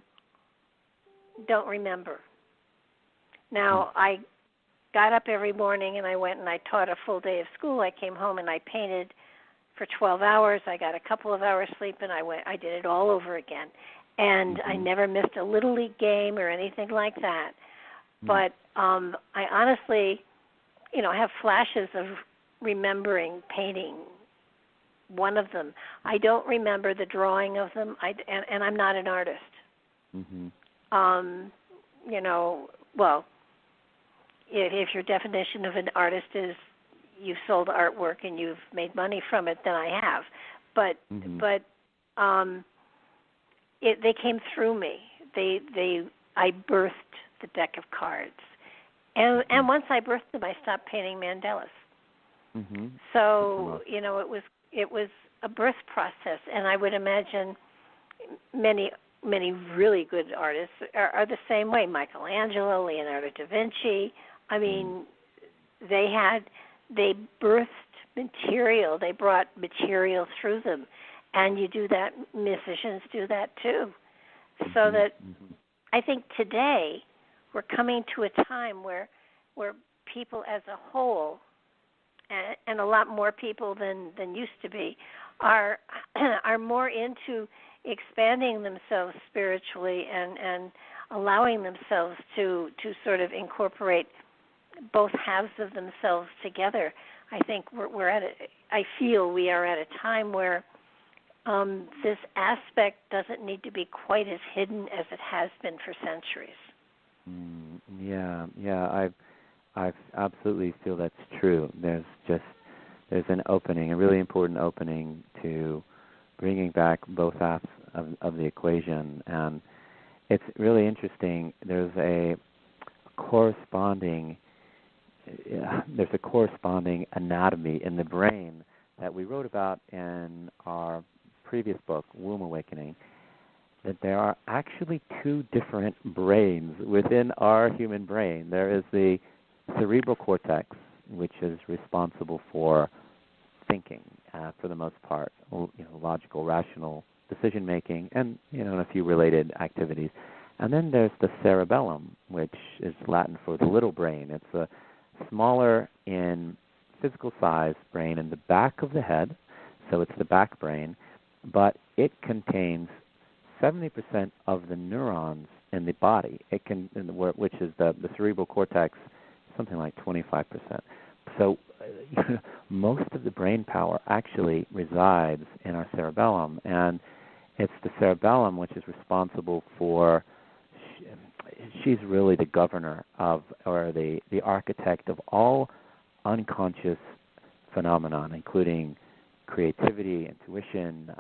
don't remember. Now, I got up every morning and I went and I taught a full day of school. I came home and I painted for 12 hours. I got a couple of hours sleep and I did it all over again. And I never missed a Little League game or anything like that. But I honestly, I have flashes of remembering painting one of them. I don't remember the drawing of them, and I'm not an artist. Well, if your definition of an artist is you've sold artwork and you've made money from it, then I have. But they came through me. I birthed the deck of cards, and once I birthed them, I stopped painting mandalas. So it was a birth process, and I would imagine many really good artists are the same way. Michelangelo, Leonardo da Vinci. I mean, they birthed material. They brought material through them, and you do that. Musicians do that too. So that I think today we're coming to a time where people as a whole, and a lot more people than used to be, are more into expanding themselves spiritually and allowing themselves to sort of incorporate both halves of themselves together. I think I feel we are at a time where this aspect doesn't need to be quite as hidden as it has been for centuries. I absolutely feel that's true. There's an opening, a really important opening to bringing back both halves of the equation, and it's really interesting. There's a corresponding anatomy in the brain that we wrote about in our previous book, Womb Awakening, that there are actually two different brains within our human brain. There is the cerebral cortex, which is responsible for thinking, for the most part, logical, rational decision-making, and a few related activities. And then there's the cerebellum, which is Latin for the little brain. It's a smaller in physical size brain in the back of the head, so it's the back brain, but it contains 70% of the neurons in the body. Which is the cerebral cortex, something like 25%. So most of the brain power actually resides in our cerebellum, and it's the cerebellum which is responsible for. She's really the governor of, or the architect of all unconscious phenomenon, including creativity, intuition,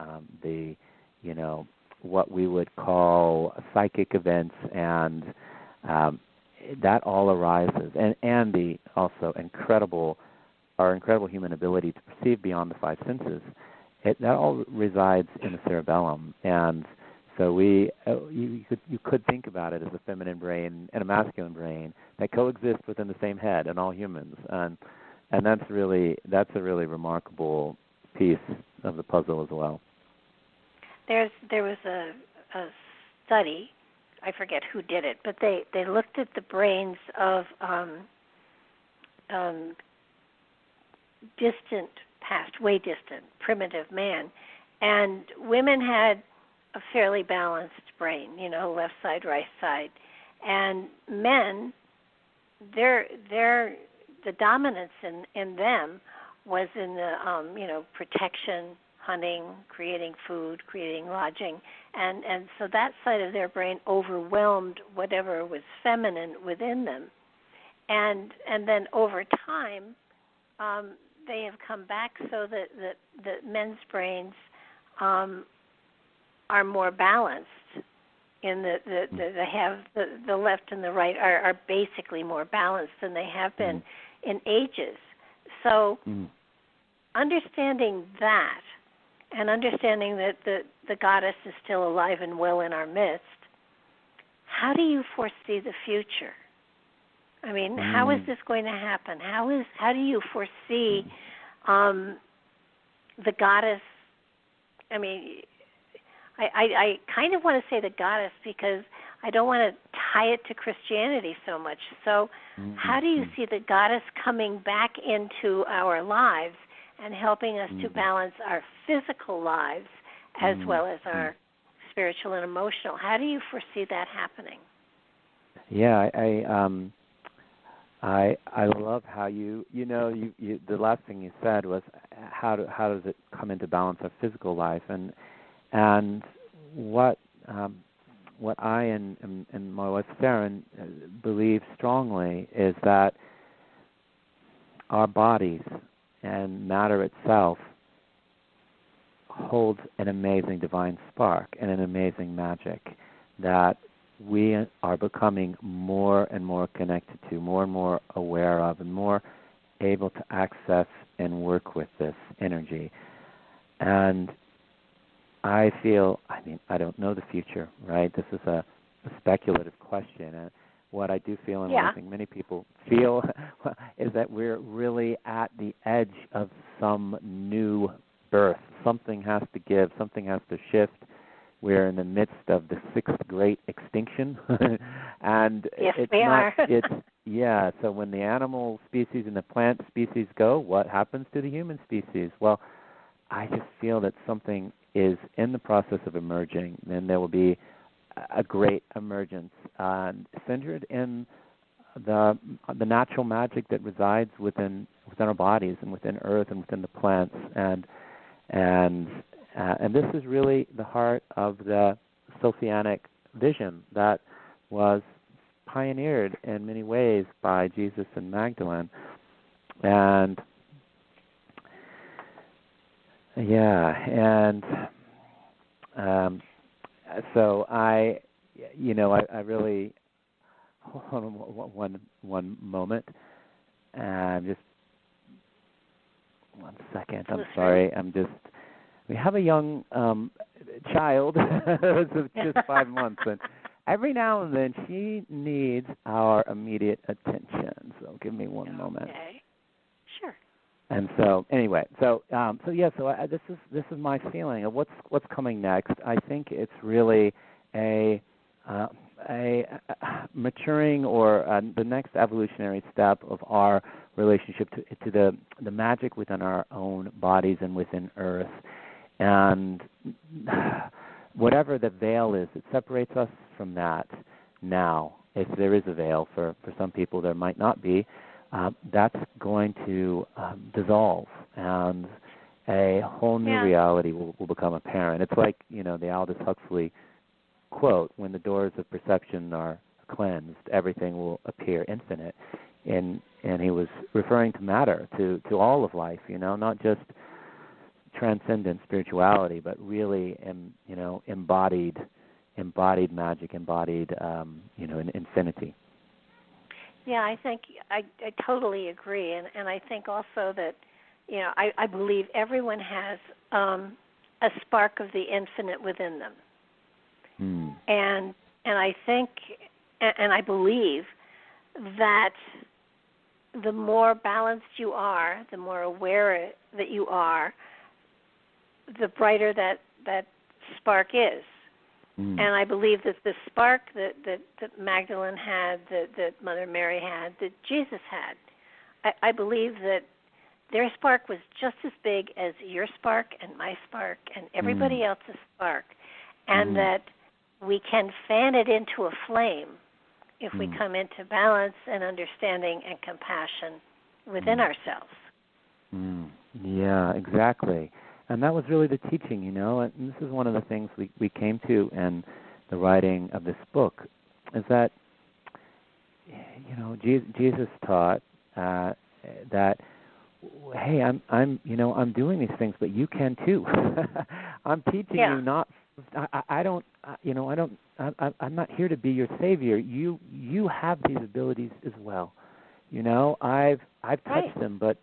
what we would call psychic events, and that all arises, and the also our incredible human ability to perceive beyond the five senses. That all resides in the cerebellum, and so you could think about it as a feminine brain and a masculine brain that coexist within the same head in all humans, and that's a really remarkable piece of the puzzle as well. There was a study, I forget who did it, but they looked at the brains of distant past, way distant, primitive man, and women had a fairly balanced brain, left side, right side, and men, the dominance in them was in the protection, hunting, creating food, creating lodging, and so that side of their brain overwhelmed whatever was feminine within them, and then over time they have come back so that men's brains are more balanced. In the left and the right are basically more balanced than they have been in ages. So understanding that, and understanding that the goddess is still alive and well in our midst, how do you foresee the future? I mean, how is this going to happen? How do you foresee the goddess I mean, I kind of want to say the goddess because I don't want to tie it to Christianity so much. So how do you see the goddess coming back into our lives and helping us to balance our physical lives as well as our spiritual and emotional? How do you foresee that happening? Yeah, I love how you the last thing you said was how does it come into balance our physical life, and what I and my wife Seren believe strongly is that our bodies and matter itself holds an amazing divine spark and an amazing magic that we are becoming more and more connected to, more and more aware of, and more able to access and work with this energy. And I feel, I don't know the future, right? This is a speculative question. And what I do feel, and what I think many people feel, is that we're really at the edge of some new birth. Something has to give, something has to shift. We're in the midst of the sixth great extinction. And so when the animal species and the plant species go, what happens to the human species? Well, I just feel that something is in the process of emerging, and there will be a great emergence centered in the natural magic that resides within our bodies and within Earth and within the plants, and this is really the heart of the Sophianic vision that was pioneered in many ways by Jesus and Magdalene. And so I really, hold on one moment, just 1 second. I'm sorry. We have a young child who's just 5 months, and every now and then she needs our immediate attention. So give me one moment. Okay. Sure. And so anyway, this is my feeling of what's coming next. I think it's really a maturing or the next evolutionary step of our relationship to the magic within our own bodies and within Earth. And whatever the veil is, it separates us from that now. If there is a veil, for some people there might not be, that's going to dissolve, and a whole new reality will become apparent. It's like, the Aldous Huxley quote, when the doors of perception are cleansed, everything will appear infinite. And he was referring to matter, to all of life, not just transcendent spirituality, but really, embodied magic, embodied, infinity. Yeah, I think I totally agree, and I think also that, I believe everyone has a spark of the infinite within them, and I think, and I believe that the more balanced you are, the more aware that you are, the brighter that spark is. And I believe that the spark that Magdalene had, that Mother Mary had, that Jesus had, I believe that their spark was just as big as your spark and my spark and everybody else's spark, and that we can fan it into a flame if we come into balance and understanding and compassion within ourselves. Yeah, exactly. And that was really the teaching, and this is one of the things we came to in the writing of this book, is that, Jesus taught that, hey, I'm doing these things, but you can too. I'm teaching you not. I'm not here to be your savior. You have these abilities as well. I've touched them, but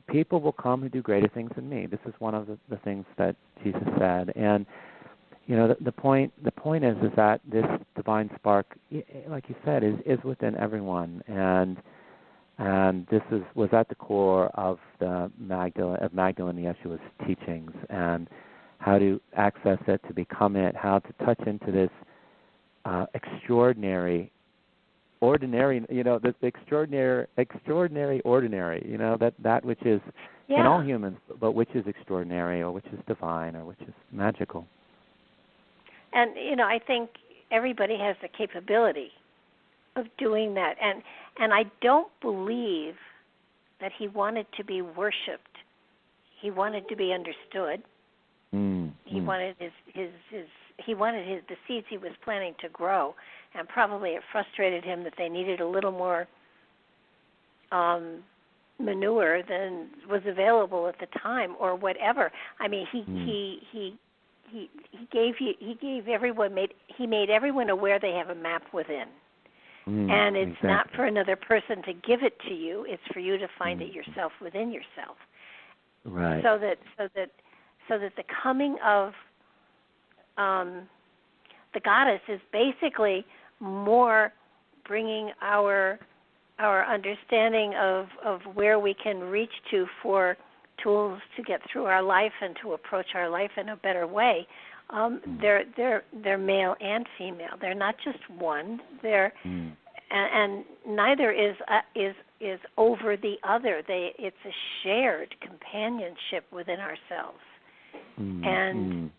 people will come who do greater things than me. This is one of the things that Jesus said. And the point is that this divine spark, like you said, is within everyone, and this was at the core of Magdalene Yeshua's teachings, and how to access it, to become it, how to touch into this extraordinary, ordinary, this extraordinary ordinary, that which is in all humans, but which is extraordinary, or which is divine, or which is magical. And, I think everybody has the capability of doing that. And I don't believe that he wanted to be worshipped. He wanted to be understood. He wanted the seeds he was planning to grow, and probably it frustrated him that they needed a little more manure than was available at the time, or whatever. I mean, he made everyone aware they have a map within. And it's not for another person to give it to you, it's for you to find it yourself within yourself. Right. So that the coming of the goddess is basically more bringing our understanding of where we can reach to for tools to get through our life and to approach our life in a better way. They're male and female. They're not just one. They're and neither is over the other. It's a shared companionship within ourselves. And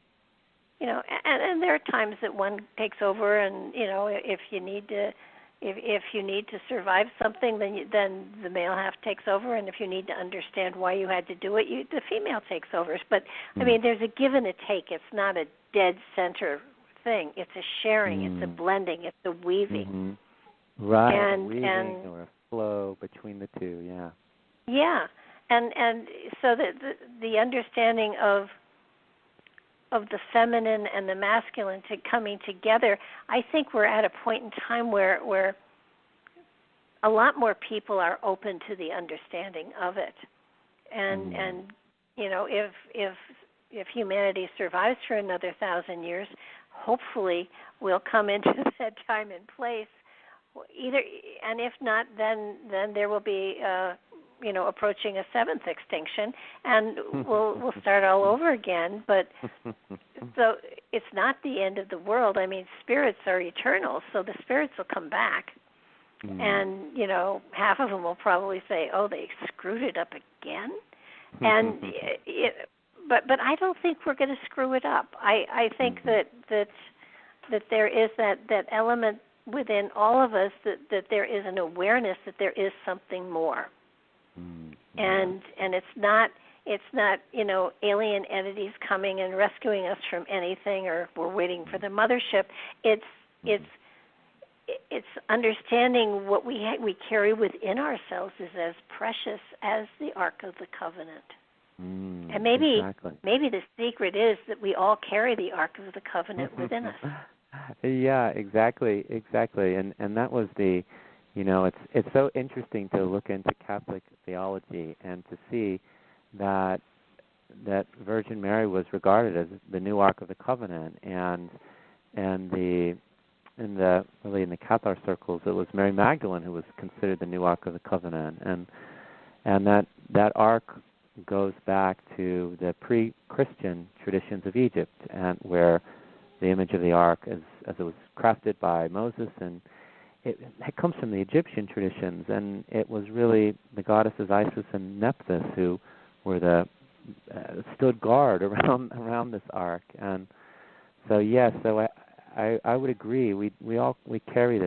and there are times that one takes over, and if you need to survive something, then the male half takes over, and if you need to understand why you had to do it, the female takes over. But I mean, there's a give and a take. It's not a dead center thing. It's a sharing. It's a blending. It's a weaving. Right. And, weaving or a flow between the two. Yeah. Yeah, and so the understanding of the feminine and the masculine coming together, I think we're at a point in time where a lot more people are open to the understanding of it. And if humanity survives for another 1,000 years, hopefully we'll come into that time and place. And if not, then there will be approaching a seventh extinction, and we'll start all over again. But so it's not the end of the world. I mean, spirits are eternal, so the spirits will come back, and half of them will probably say, "Oh, they screwed it up again," and but I don't think we're going to screw it up. I think that there is that element within all of us that there is an awareness that there is something more. And it's not alien entities coming and rescuing us from anything, or we're waiting for the mothership. It's understanding what we carry within ourselves is as precious as the Ark of the Covenant. And maybe the secret is that we all carry the Ark of the Covenant within us. Yeah, exactly. And that was the, it's so interesting to look into Catholic theology and to see that Virgin Mary was regarded as the new Ark of the Covenant, and in the Catholic circles, it was Mary Magdalene who was considered the new Ark of the Covenant, and that Ark goes back to the pre-Christian traditions of Egypt, and where the image of the Ark, as it was crafted by Moses, and it comes from the Egyptian traditions, and it was really the goddesses Isis and Nephthys who were stood guard around this Ark, and so I would agree. We carry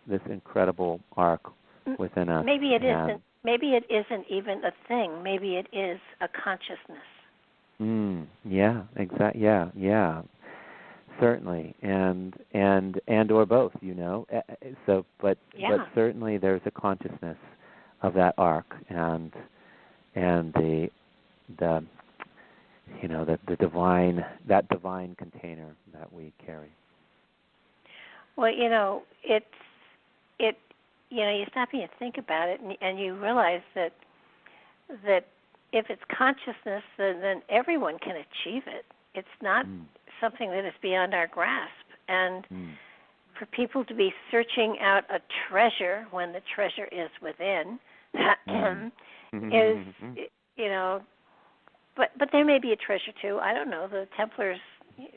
this incredible Ark within us. Maybe it isn't. Maybe it isn't even a thing. Maybe it is a consciousness. Yeah. Exactly. Yeah. Certainly, and or both, So, but certainly there's a consciousness of that Ark, and the divine container that we carry. Well, you stop and you think about it, and you realize that if it's consciousness, then everyone can achieve it. It's not something that is beyond our grasp. And for people to be searching out a treasure when the treasure is within is, but there may be a treasure too. I don't know. The Templars,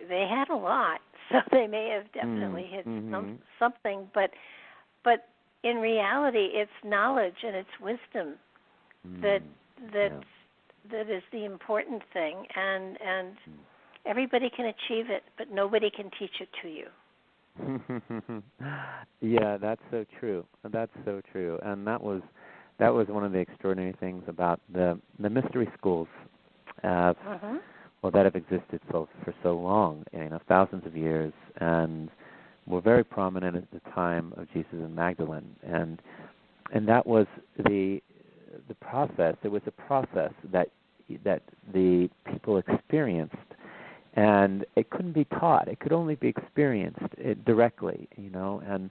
they had a lot, so they may have definitely hit something. But in reality, it's knowledge and it's wisdom that is the important thing, and everybody can achieve it, but nobody can teach it to you. Yeah, that's so true. That's so true. And that was one of the extraordinary things about the mystery schools, well, that have existed for so long, thousands of years, and were very prominent at the time of Jesus and Magdalene, and that was the process. It was a process that the people experienced. And it couldn't be taught. It could only be experienced directly, and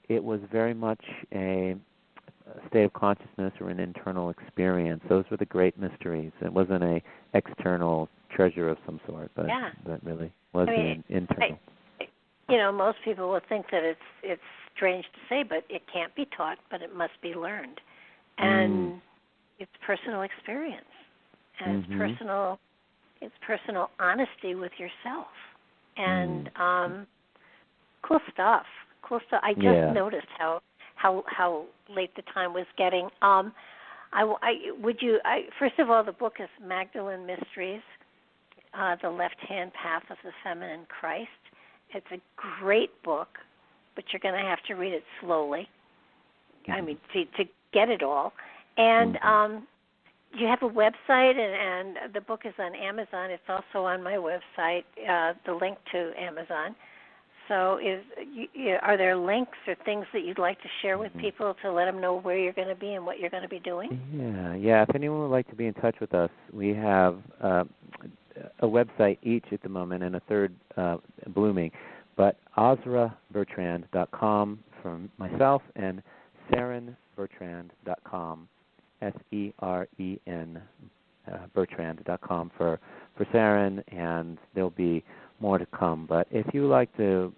it was very much a state of consciousness or an internal experience. Those were the great mysteries. It wasn't a external treasure of some sort, but really was internal. Most people will think that it's strange to say, but it can't be taught, but it must be learned, and it's personal experience, and it's personal honesty with yourself, and cool stuff. I just noticed how late the time was getting. First of all, the book is Magdalene Mysteries, The Left-Hand Path of the Feminine Christ. It's a great book, but you're going to have to read it slowly. I mean, to get it all, and. You have a website, and the book is on Amazon. It's also on my website, the link to Amazon. So are there links or things that you'd like to share with people to let them know where you're going to be and what you're going to be doing? Yeah. If anyone would like to be in touch with us, we have a website each at the moment and a third blooming. But AzraBertrand.com for myself and SerenBertrand.com. SEREN Bertrand.com for Seren, and there'll be more to come. But if you would like to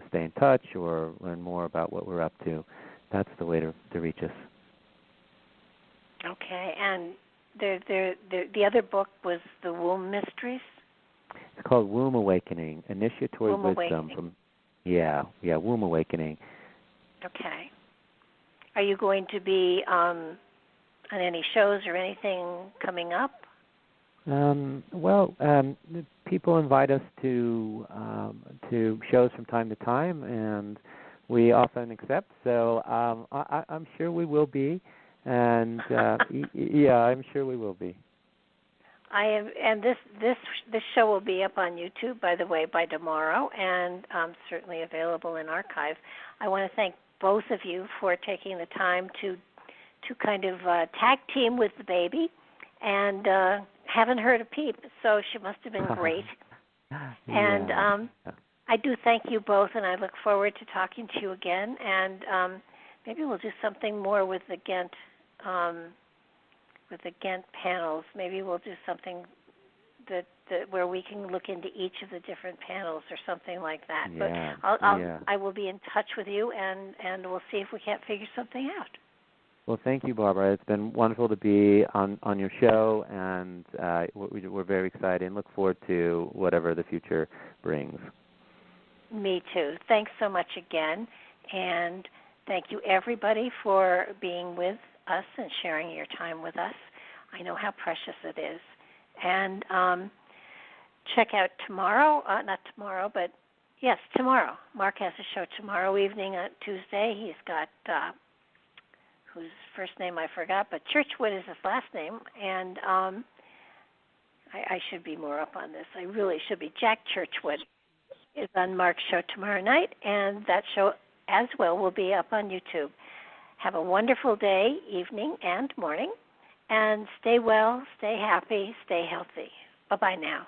stay in touch or learn more about what we're up to, that's the way to reach us. Okay, and the other book was the Womb Mysteries? It's called Womb Awakening, Initiatory Wisdom. Womb Awakening. Okay. Are you going to be on any shows or anything coming up? People invite us to shows from time to time, and we often accept. So I'm sure we will be, and I'm sure we will be. I am, and this show will be up on YouTube, by the way, by tomorrow, and certainly available in archive. I want to thank both of you for taking the time to kind of tag team with the baby, and haven't heard a peep, so she must have been great. And I do thank you both, and I look forward to talking to you again, and maybe we'll do something more with the Ghent panels. Maybe we'll do something that where we can look into each of the different panels or something like that. I will be in touch with you, and we'll see if we can't figure something out. Well, thank you, Barbara. It's been wonderful to be on your show, and we're very excited and look forward to whatever the future brings. Me too. Thanks so much again, and thank you, everybody, for being with us and sharing your time with us. I know how precious it is. And check out tomorrow, not tomorrow, but yes, tomorrow. Mark has a show tomorrow evening on Tuesday. He's got... whose first name I forgot, but Churchwood is his last name, and I should be more up on this. I really should be. Jack Churchwood is on Mark's show tomorrow night, and that show as well will be up on YouTube. Have a wonderful day, evening, and morning, and stay well, stay happy, stay healthy. Bye-bye now.